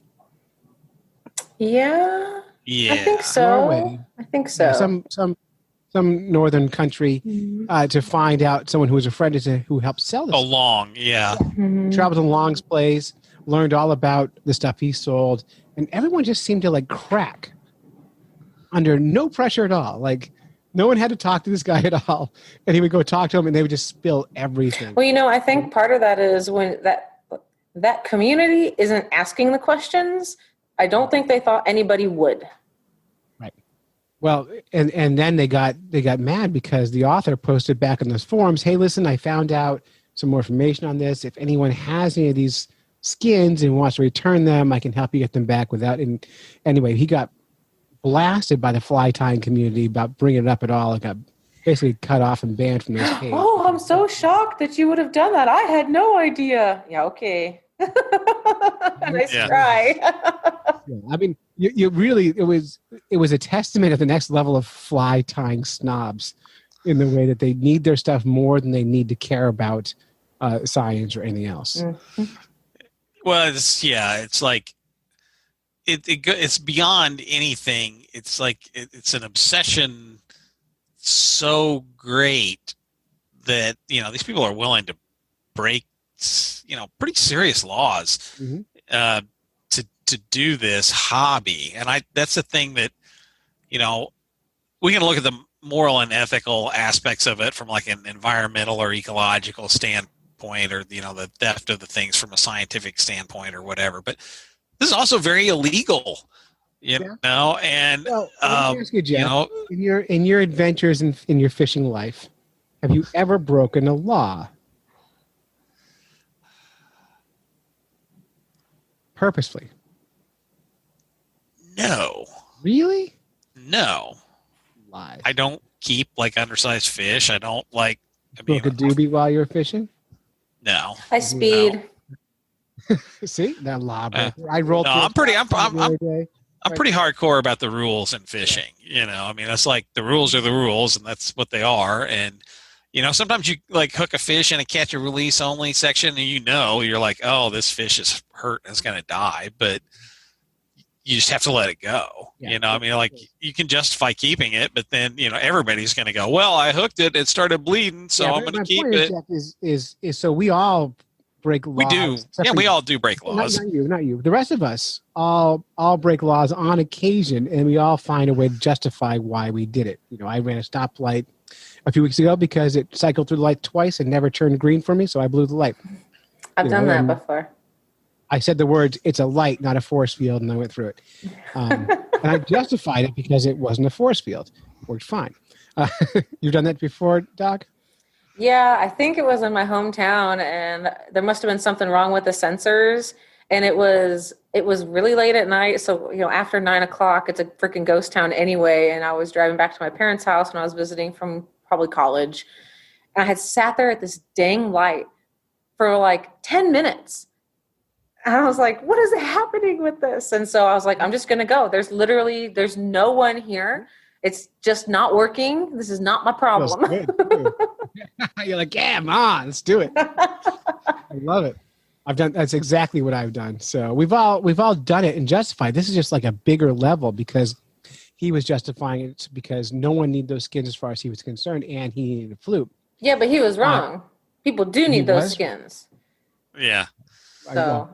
Yeah. I think so. Norway. I think so. Yeah, some northern country to find out someone who was a friend who helped sell this. Oh, Long, yeah. Traveled to Long's place, learned all about the stuff he sold, and everyone just seemed to like crack under no pressure at all. Like no one had to talk to this guy at all, and he would go talk to him, and they would just spill everything. Well, I think part of that is when that community isn't asking the questions. I don't think they thought anybody would. Right. Well, and then they got mad because the author posted back in those forums, "Hey, listen, I found out some more information on this. If anyone has any of these skins and wants to return them, I can help you get them back without." And anyway, he got blasted by the fly tying community about bringing it up at all. It got basically cut off and banned from this page. Oh, I'm so shocked that you would have done that. I had no idea. Yeah, okay. Nice try. Yeah, I mean, you really, it was a testament of the next level of fly tying snobs in the way that they need their stuff more than they need to care about science or anything else. Mm-hmm. Well, it's like it's beyond anything. It's like it's an obsession so great that these people are willing to break pretty serious laws to do this hobby. And that's the thing that, we can look at the moral and ethical aspects of it from like an environmental or ecological standpoint, or, the theft of the things from a scientific standpoint or whatever. But this is also very illegal, and, well, let me ask you, Jeff, in your adventures in your fishing life, have you ever broken a law? Purposefully? No. Really? No. Lies. I don't keep like undersized fish. I don't like. Broke a doobie while you were fishing? No. I speed. No. See that law breaker. I rolled. No, I'm pretty hardcore about the rules in fishing. It's like the rules are the rules, and that's what they are. And sometimes you like hook a fish in a catch and release only section, and you're like, oh, this fish is hurt and it's gonna die, but you just have to let it go. Like you can justify keeping it, but then everybody's going to go, well, I hooked it, it started bleeding, so I'm going to keep it. Is so we all break laws. We do. Yeah, we all do break laws. Not you. The rest of us all break laws on occasion, and we all find a way to justify why we did it. I ran a stoplight a few weeks ago because it cycled through the light twice and never turned green for me, so I blew the light. I've done that before. I said the words, it's a light, not a force field, and I went through it. And I justified it because it wasn't a force field. Worked fine. You've done that before, Doc? Yeah, I think it was in my hometown, and there must have been something wrong with the sensors. And it was really late at night. So, after 9 o'clock, it's a freaking ghost town anyway. And I was driving back to my parents' house when I was visiting from probably college. And I had sat there at this dang light for like 10 minutes. And I was like, what is happening with this? And so I was like, I'm just going to go. There's no one here. It's just not working. This is not my problem. You're like, yeah, come on, let's do it. I love it. That's exactly what I've done. So we've all done it and justified. This is just like a bigger level because he was justifying it because no one needed those skins as far as he was concerned, and he needed a flute. Yeah, but he was wrong. People do need those skins. Yeah. So,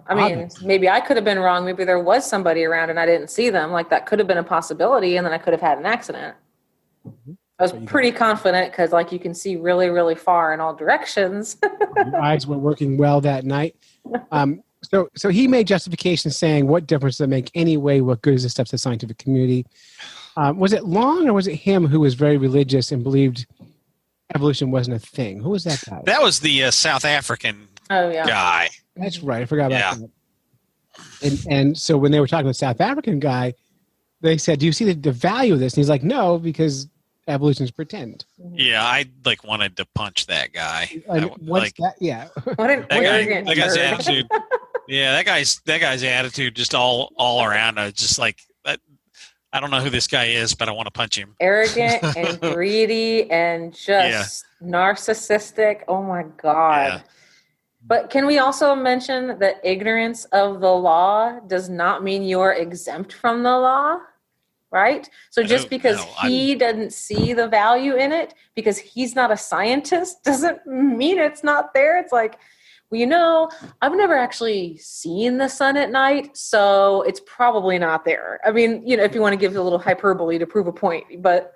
maybe I could have been wrong. Maybe there was somebody around and I didn't see them. Like that could have been a possibility, and then I could have had an accident. Mm-hmm. I was pretty confident because, like, you can see really, really far in all directions. Your eyes were working well that night. So he made justifications saying, what difference does it make anyway? What good is this stuff to the scientific community? Was it Long or was it him who was very religious and believed evolution wasn't a thing? Who was that guy? That was the South African guy. That's right. I forgot about that. And so when they were talking to the South African guy, they said, do you see the value of this? And he's like, no, because evolution's pretend. Yeah, I wanted to punch that guy. That? Yeah. That guy's attitude. Yeah, that guy's attitude just all around. Just like, I don't know who this guy is, but I want to punch him. Arrogant and greedy and just narcissistic. Oh my God. Yeah. But can we also mention that ignorance of the law does not mean you're exempt from the law, right? So just because he doesn't see the value in it, because he's not a scientist, doesn't mean it's not there. It's like, well, I've never actually seen the sun at night, so it's probably not there. I mean, if you want to give a little hyperbole to prove a point, but...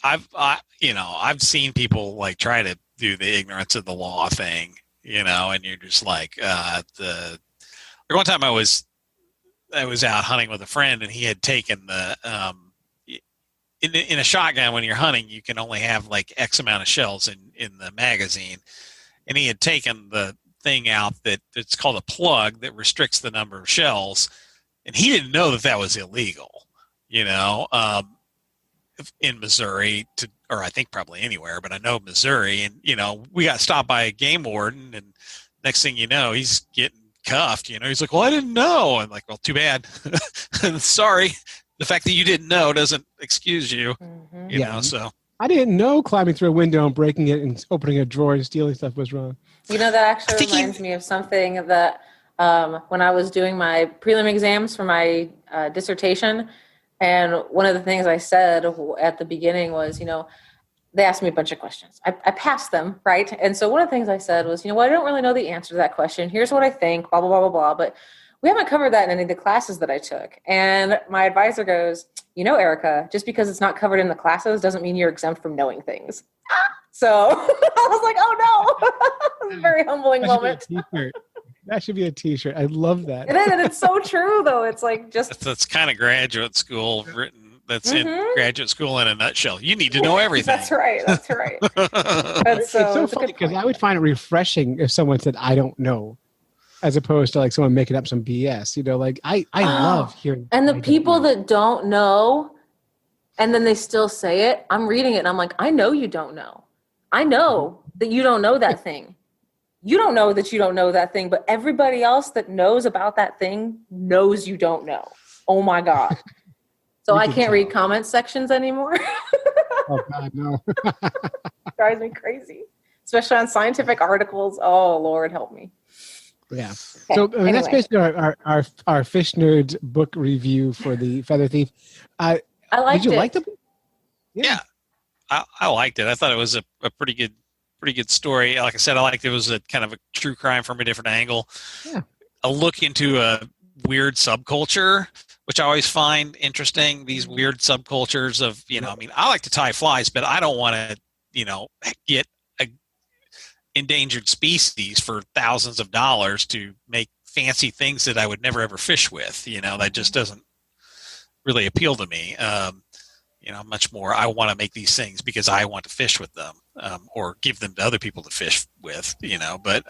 I've seen people like try to do the ignorance of the law thing, and you're just like, one time I was out hunting with a friend, and he had taken the in a shotgun, when you're hunting, you can only have like X amount of shells in the magazine, and he had taken the thing out that it's called a plug that restricts the number of shells, and he didn't know that was illegal. In Missouri, or I think probably anywhere, but I know Missouri, and we got stopped by a game warden, and next thing you know, he's getting cuffed. He's like, "Well, I didn't know." I'm like, "Well, too bad. Sorry. The fact that you didn't know doesn't excuse you." Mm-hmm. So I didn't know climbing through a window and breaking it and opening a drawer and stealing stuff was wrong. That actually reminds me of something that when I was doing my prelim exams for my dissertation. And one of the things I said at the beginning was, they asked me a bunch of questions. I passed them, right? And so one of the things I said was, well, I don't really know the answer to that question. Here's what I think, blah, blah, blah, blah, blah. But we haven't covered that in any of the classes that I took. And my advisor goes, Erica, just because it's not covered in the classes doesn't mean you're exempt from knowing things. So I was like, oh no. It was a very humbling moment. That should be a t-shirt. I love that. And it's so true though. It's like that's kind of graduate school written. That's in graduate school in a nutshell. You need to know everything. That's right. It's so funny because I would find it refreshing if someone said, I don't know, as opposed to like someone making up some BS. Like I love hearing. And the people that don't know, and then they still say it, I'm reading it and I'm like, I know you don't know. I know that you don't know that thing. You don't know that you don't know that thing, but everybody else that knows about that thing knows you don't know. Oh my God. So I can't read comment sections anymore. Oh God, no. Drives me crazy, especially on scientific articles. Oh Lord, help me. Yeah. Okay, So that's basically our Fish Nerds book review for the Feather Thief. I liked Did you it. like the book? Yeah. I liked it. I thought it was a pretty good story. Like I said, I liked it was a kind of a true crime from a different angle. Yeah. A look into a weird subculture, which I always find interesting. These weird subcultures of, I like to tie flies, but I don't want to, get a endangered species for thousands of dollars to make fancy things that I would never ever fish with. That just doesn't really appeal to me. Much more I want to make these things because I want to fish with them, or give them to other people to fish with, but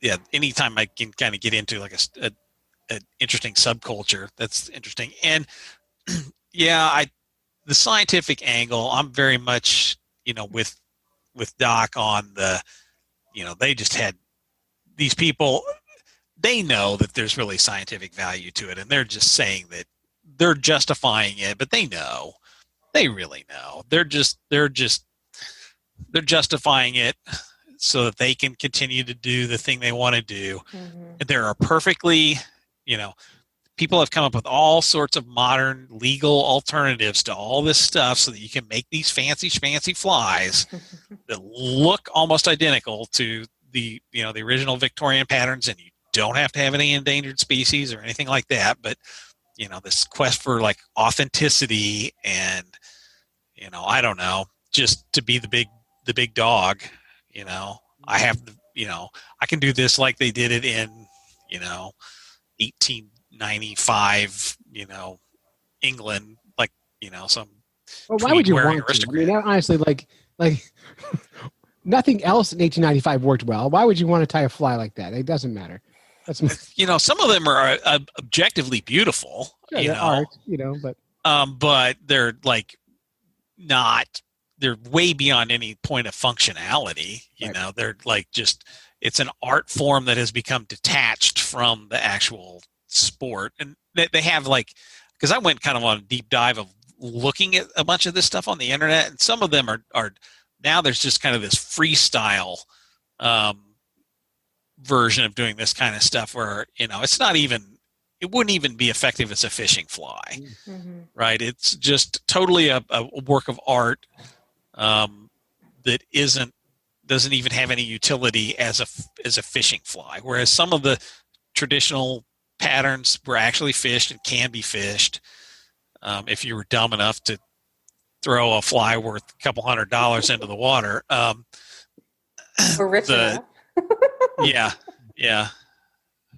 yeah, anytime I can kind of get into like an interesting subculture, that's interesting. And yeah, the scientific angle, I'm very much, with Doc on the, they just had these people, they know that there's really scientific value to it. And they're just saying that they're justifying it, but they really know. They're justifying it so that they can continue to do the thing they want to do. And there are perfectly, people have come up with all sorts of modern legal alternatives to all this stuff so that you can make these fancy flies that look almost identical to the original Victorian patterns, and you don't have to have any endangered species or anything like that. But, this quest for like authenticity and, I don't know, just to be the big dog, I have, I can do this like they did it in, 1895, England, like, some. Well, why would you want to? Aristocrat. Honestly, like nothing else in 1895 worked well. Why would you want to tie a fly like that? It doesn't matter. That's some of them are objectively beautiful, art, but they're like they're way beyond any point of functionality. They're like it's an art form that has become detached from the actual sport. And they have because I went kind of on a deep dive of looking at a bunch of this stuff on the internet, and some of them are now there's just kind of this freestyle version of doing this kind of stuff where, it's not even, it wouldn't even be effective as a fishing fly, right? It's just totally a work of art that doesn't even have any utility as a fishing fly. Whereas some of the traditional patterns were actually fished and can be fished. If you were dumb enough to throw a fly worth a couple $100 into the water. Or rich enough. Yeah.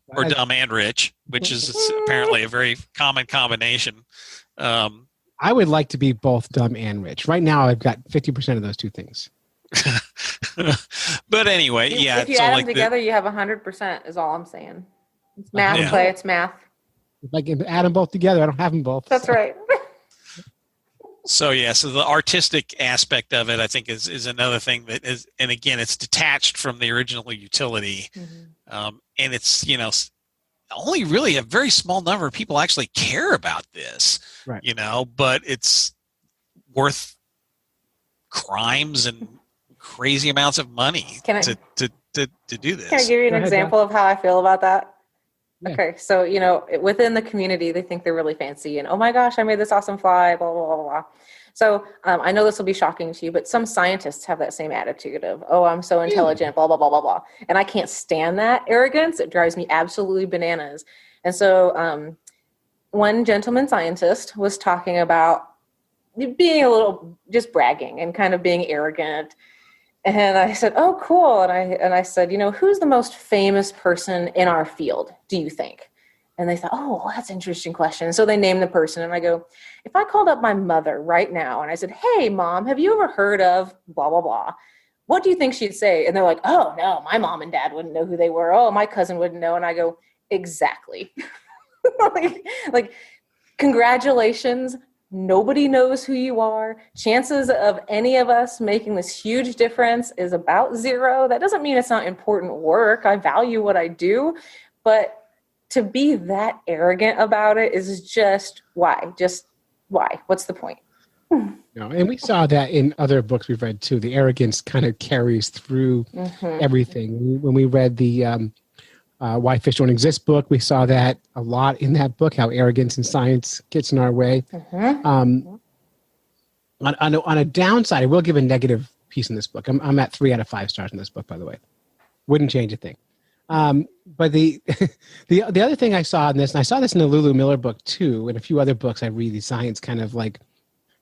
Or dumb and rich, which is apparently a very common combination. I would like to be both dumb and rich. Right now, I've got 50% of those two things. But anyway, yeah. If you add them together, you have 100%. Is all I'm saying. It's math, Clay. It's math. If I add them both together, I don't have them both. That's right. So the artistic aspect of it, I think, is another thing that is, and again, it's detached from the original utility, and it's only really a very small number of people actually care about this, right? But it's worth crimes and crazy amounts of money to do this. Can I give you an example of how I feel about that? Yeah. Okay, so within the community, they think they're really fancy, and oh my gosh, I made this awesome fly, blah blah blah blah. So I know this will be shocking to you, but some scientists have that same attitude of, oh, I'm so intelligent, blah, blah, blah, blah, blah. And I can't stand that arrogance. It drives me absolutely bananas. And so one gentleman scientist was talking about being a little, just bragging and kind of being arrogant. And I said, oh, cool. And I said, who's the most famous person in our field, do you think? And they thought, oh, well, that's an interesting question. So they named the person. And I go, if I called up my mother right now and I said, hey, Mom, have you ever heard of blah, blah, blah? What do you think she'd say? And they're like, oh, no, my mom and dad wouldn't know who they were. Oh, my cousin wouldn't know. And I go, exactly. like, congratulations. Nobody knows who you are. Chances of any of us making this huge difference is about 0. That doesn't mean it's not important work. I value what I do. But to be that arrogant about it is just why? Just why? What's the point? No, and we saw that in other books we've read too. The arrogance kind of carries through everything. When we read the Why Fish Don't Exist book, we saw that a lot in that book, how arrogance and science gets in our way. On a downside, I will give a negative piece in this book. I'm at 3 out of 5 stars in this book, by the way. Wouldn't change a thing. But the other thing I saw in this, and I saw this in the Lulu Miller book too, and a few other books I read, the science kind of like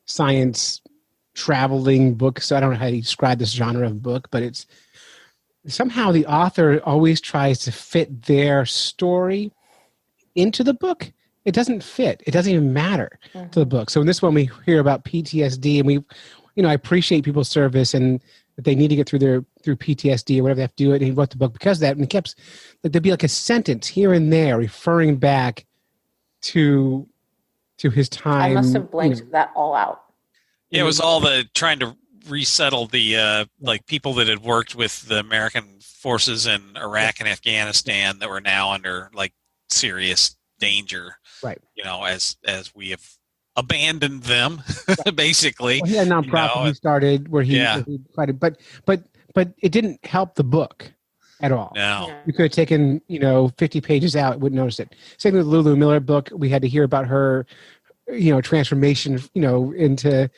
science traveling books. So I don't know how to describe this genre of book, but it's somehow the author always tries to fit their story into the book. It doesn't fit. It doesn't even matter to the book. So in this one, we hear about PTSD, and I appreciate people's service and that they need to get through PTSD or whatever they have to do it. And he wrote the book because of that. And he kept, there'd be like a sentence here and there referring back to his time. I must have blanked that all out. Yeah, it was all the trying to resettle the like people that had worked with the American forces in Iraq and Afghanistan that were now under like serious danger. Right. As we have abandoned them, basically. Well, he had a nonprofit he started where he tried to, but it didn't help the book at all. No. You could have taken, 50 pages out, wouldn't notice it. Same with the Lulu Miller book. We had to hear about her, transformation, into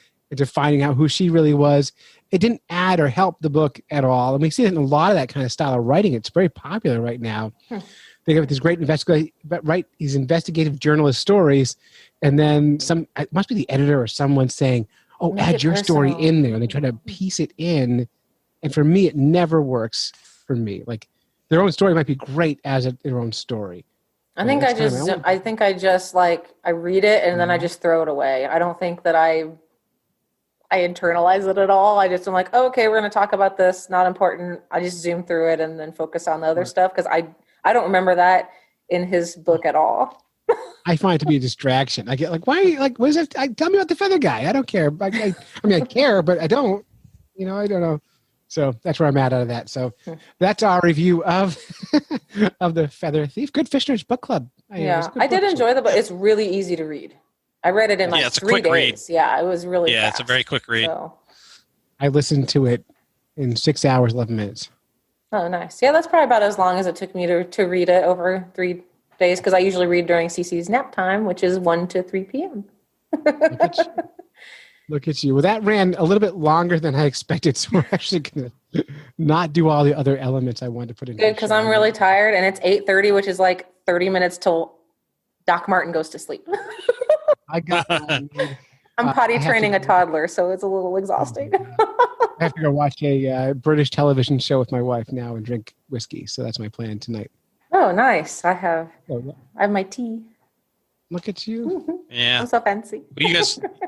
finding out who she really was. It didn't add or help the book at all. And we see it in a lot of that kind of style of writing. It's very popular right now. They have these great these investigative journalist stories, and then it must be the editor or someone saying, "Oh, add your story in there," and they try to piece it in. And for me, it never works for me. Like their own story might be great as their own story. I think I just I read it and then I just throw it away. I don't think that I internalize it at all. I just am like, oh, okay, we're going to talk about this. Not important. I just zoom through it and then focus on the other stuff because I don't remember that in his book at all. I find it to be a distraction. I get why? What is it? Tell me about the feather guy. I don't care. I mean, I care, but I don't. I don't know. So that's where I'm at out of that. So that's our review of of The Feather Thief. Good Fish Nerds Book Club. I did enjoy the book. It's really easy to read. I read it in 3 days. Read. Yeah, it was really fast. It's a very quick read. So. I listened to it in 6 hours, 11 minutes. Oh, nice. Yeah, that's probably about as long as it took me to read it over 3 days because I usually read during CC's nap time, which is 1 to 3 p.m. Look at you. Well, that ran a little bit longer than I expected, so we're actually going to not do all the other elements I wanted to put in. Good, because I'm really tired, and it's 8:30, which is 30 minutes till Doc Martin goes to sleep. I got I'm potty training a toddler, so it's a little exhausting. I have to go watch a British television show with my wife now and drink whiskey, so that's my plan tonight. Oh, nice. I have my tea. Look at you. Yeah. I'm so fancy.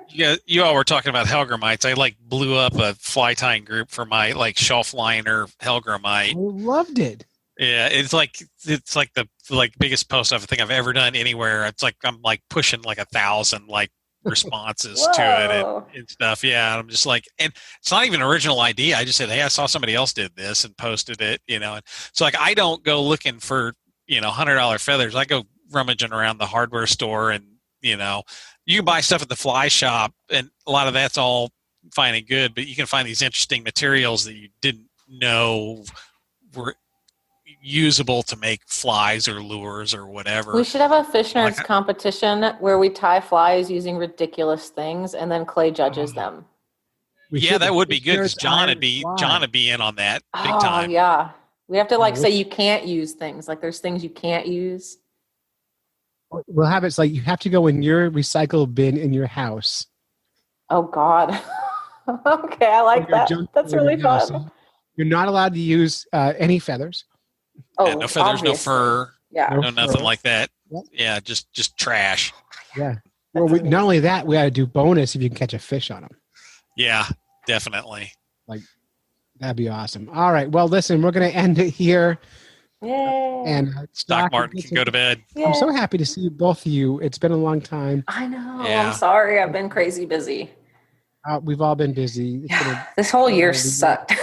You all were talking about Helgramites. I blew up a fly tying group for my shelf liner Helgramite. I loved it. Yeah, it's the biggest post I think I've ever done anywhere. It's I'm pushing 1,000 responses to it and stuff. Yeah, and I'm just and it's not even an original idea. I just said, hey, I saw somebody else did this and posted it. And so I don't go looking for $100 feathers. I go rummaging around the hardware store, and you can buy stuff at the fly shop, and a lot of that's all fine and good. But you can find these interesting materials that you didn't know were usable to make flies or lures or whatever. We should have a fish nerds Like- competition where we tie flies using ridiculous things, and then Clay judges them. Yeah, that would be good because John would Fly. be in on that big Oh time. yeah, we have to Yeah, say you can't use things. Like there's things you can't use. We'll have it's like you have to go in your recycle bin in your house. Oh God. Okay, I like Or your that. junk That's bin in really your house. fun. You're not allowed to use any feathers. Oh, Yeah, no feathers, no obviously. fur, Yeah. No no nothing fur. like that. Yep. Yeah, just trash. Yeah. Well, not only that, we got to do bonus if you can catch a fish on them. Yeah, definitely. That'd be awesome. All right. Well, listen, we're going to end it here. Yay. And Doc Martin can go to bed. Yay. I'm so happy to see both of you. It's been a long time. I know. Yeah. I'm sorry. I've been crazy busy. We've all been busy. It's been Yeah. This whole year sucked.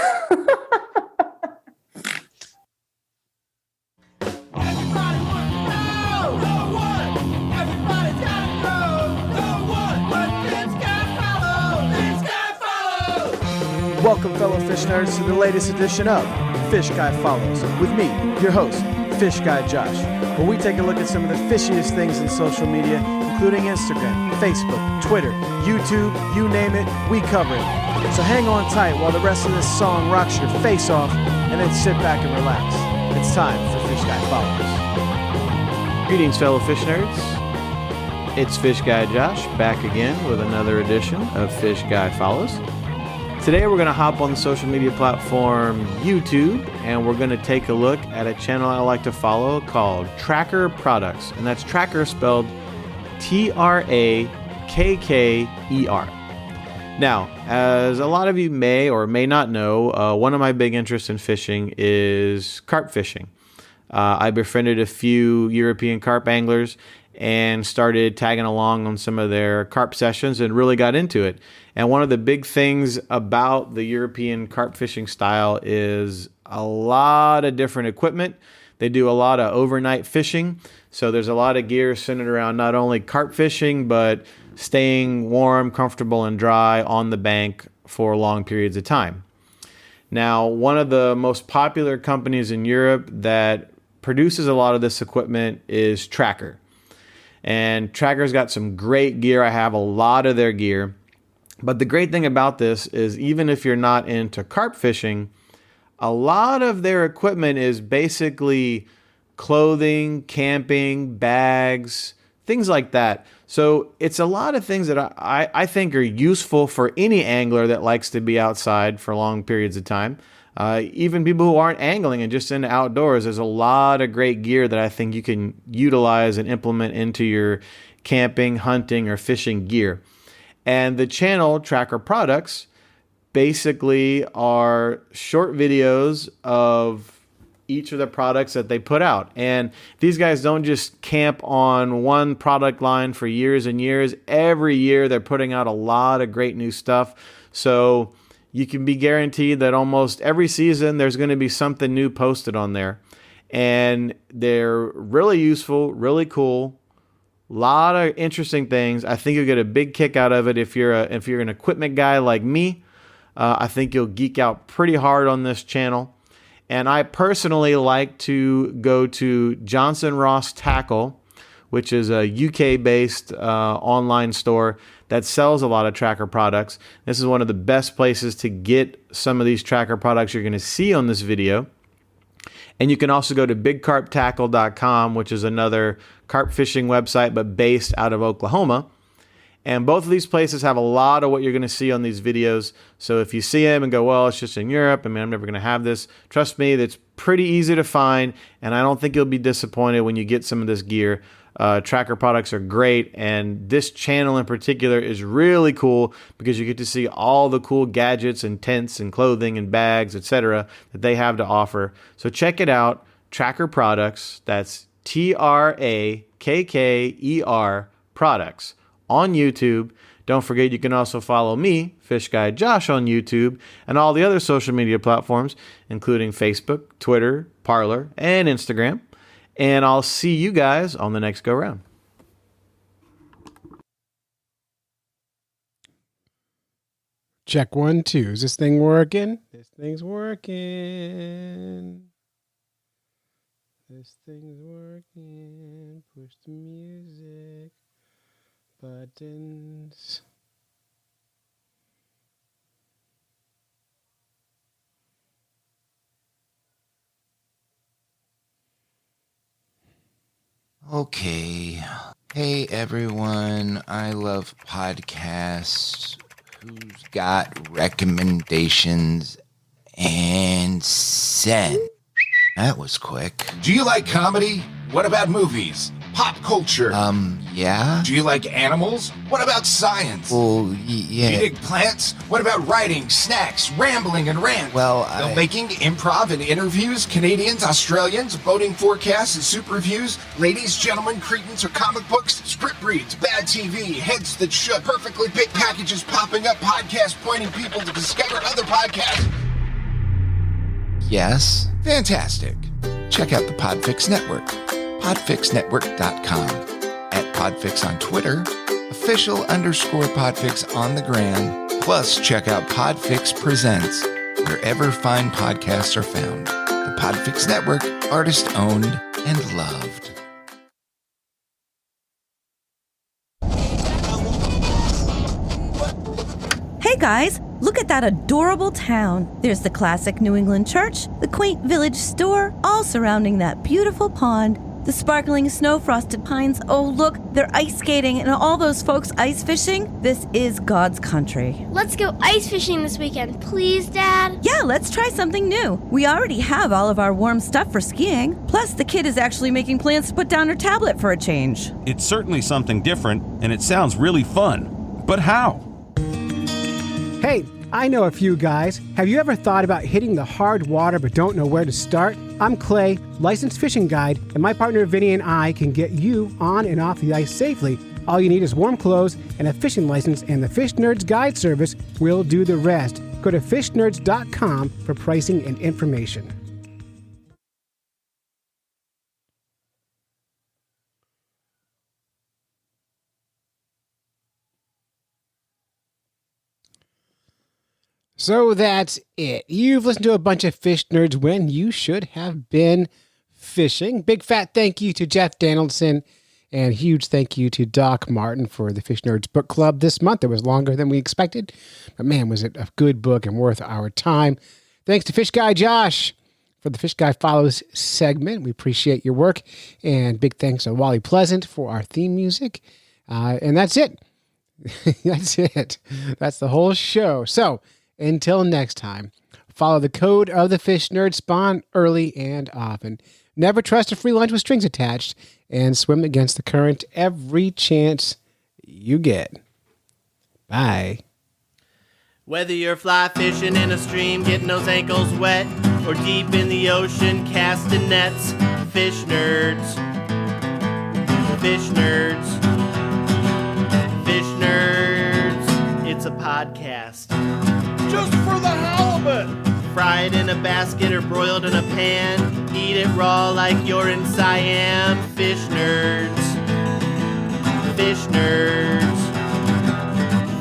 Welcome, fellow fish nerds, to the latest edition of Fish Guy Follows with me, your host, Fish Guy Josh, where we take a look at some of the fishiest things in social media, including Instagram, Facebook, Twitter, YouTube, you name it, we cover it. So hang on tight while the rest of this song rocks your face off, and then sit back and relax. It's time for Fish Guy Follows. Greetings, fellow fish nerds. It's Fish Guy Josh back again with another edition of Fish Guy Follows. Today we're going to hop on the social media platform YouTube, and we're going to take a look at a channel I like to follow called Trakker Products, and that's Trakker spelled Trakker. Now, as a lot of you may or may not know, one of my big interests in fishing is carp fishing. I befriended a few European carp anglers and started tagging along on some of their carp sessions and really got into it. And one of the big things about the European carp fishing style is a lot of different equipment. They do a lot of overnight fishing. So there's a lot of gear centered around not only carp fishing, but staying warm, comfortable, and dry on the bank for long periods of time. Now, one of the most popular companies in Europe that produces a lot of this equipment is Trakker. And Trakker's got some great gear. I have a lot of their gear. But the great thing about this is even if you're not into carp fishing, a lot of their equipment is basically clothing, camping, bags, things like that. So it's a lot of things that I think are useful for any angler that likes to be outside for long periods of time. Even people who aren't angling and just into outdoors, there's a lot of great gear that I think you can utilize and implement into your camping, hunting, or fishing gear. And the channel, Trakker Products, basically are short videos of each of the products that they put out. And these guys don't just camp on one product line for years and years. Every year they're putting out a lot of great new stuff. So you can be guaranteed that almost every season there's going to be something new posted on there. And they're really useful, really cool. A lot of interesting things. I think you'll get a big kick out of it if you're an equipment guy like me. I think you'll geek out pretty hard on this channel. And I personally like to go to Johnson Ross Tackle, which is a UK-based online store that sells a lot of Trakker products. This is one of the best places to get some of these Trakker products you're going to see on this video. And you can also go to bigcarptackle.com, which is another carp fishing website, but based out of Oklahoma. And both of these places have a lot of what you're going to see on these videos. So if you see them and go, well, it's just in Europe, I mean, I'm never going to have this. Trust me, that's pretty easy to find. And I don't think you'll be disappointed when you get some of this gear. Trakker products are great. And this channel in particular is really cool because you get to see all the cool gadgets and tents and clothing and bags, etc. that they have to offer. So check it out. Trakker Products. That's Trakker Products on YouTube. Don't forget you can also follow me, Fish Guy Josh, on YouTube and all the other social media platforms, including Facebook, Twitter, Parler, and Instagram. And I'll see you guys on the next go round. Check 1, 2. Is this thing working? This thing's working. This thing's working. Push the music buttons. Okay. Hey everyone, I love podcasts. Who's got recommendations? And send. That was quick. Do you like comedy? What about movies? Pop culture? Yeah? Do you like animals? What about science? Well, Do yeah. you dig plants? What about writing, snacks, rambling, and rant? Well, Filmmaking, improv, and interviews, Canadians, Australians, boating forecasts and super reviews, ladies, gentlemen, cretins, or comic books, script reads, bad TV, heads that should, perfectly picked packages popping up, podcasts pointing people to discover other podcasts. Yes? Fantastic. Check out the Podfix Network. Podfixnetwork.com. At Podfix on Twitter. _Podfix on the gram. Plus, check out Podfix Presents wherever fine podcasts are found. The Podfix Network, artist owned and loved. Hey guys, look at that adorable town. There's the classic New England church, the quaint village store, all surrounding that beautiful pond. The sparkling snow-frosted pines. Oh, look, they're ice skating and all those folks ice fishing. This is God's country. Let's go ice fishing this weekend, please, Dad. Yeah, let's try something new. We already have all of our warm stuff for skiing. Plus, the kid is actually making plans to put down her tablet for a change. It's certainly something different, and it sounds really fun. But how? Hey, I know a few guys. Have you ever thought about hitting the hard water but don't know where to start? I'm Clay, licensed fishing guide, and my partner Vinny and I can get you on and off the ice safely. All you need is warm clothes and a fishing license, and the Fish Nerds Guide Service will do the rest. Go to fishnerds.com for pricing and information. So that's it. You've listened to a bunch of Fish Nerds when you should have been fishing. Big fat thank you to Jeff Donaldson, and huge thank you to Doc Martin for the Fish Nerds Book Club this month. It was longer than we expected, but man, was it a good book and worth our time. Thanks to Fish Guy Josh for the Fish Guy Follows segment. We appreciate your work, and big thanks to Wally Pleasant for our theme music. And that's it. That's it. That's the whole show. So, until next time, follow the code of the Fish Nerd. Spawn early and often. Never trust a free lunch with strings attached, and swim against the current every chance you get. Bye. Whether you're fly fishing in a stream, getting those ankles wet, or deep in the ocean casting nets, Fish Nerds. Fish Nerds. Fish Nerds. It's a podcast. Just for the halibut! Fried in a basket or broiled in a pan. Eat it raw like you're in Siam. Fish Nerds. Fish Nerds.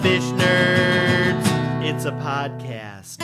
Fish Nerds. It's a podcast.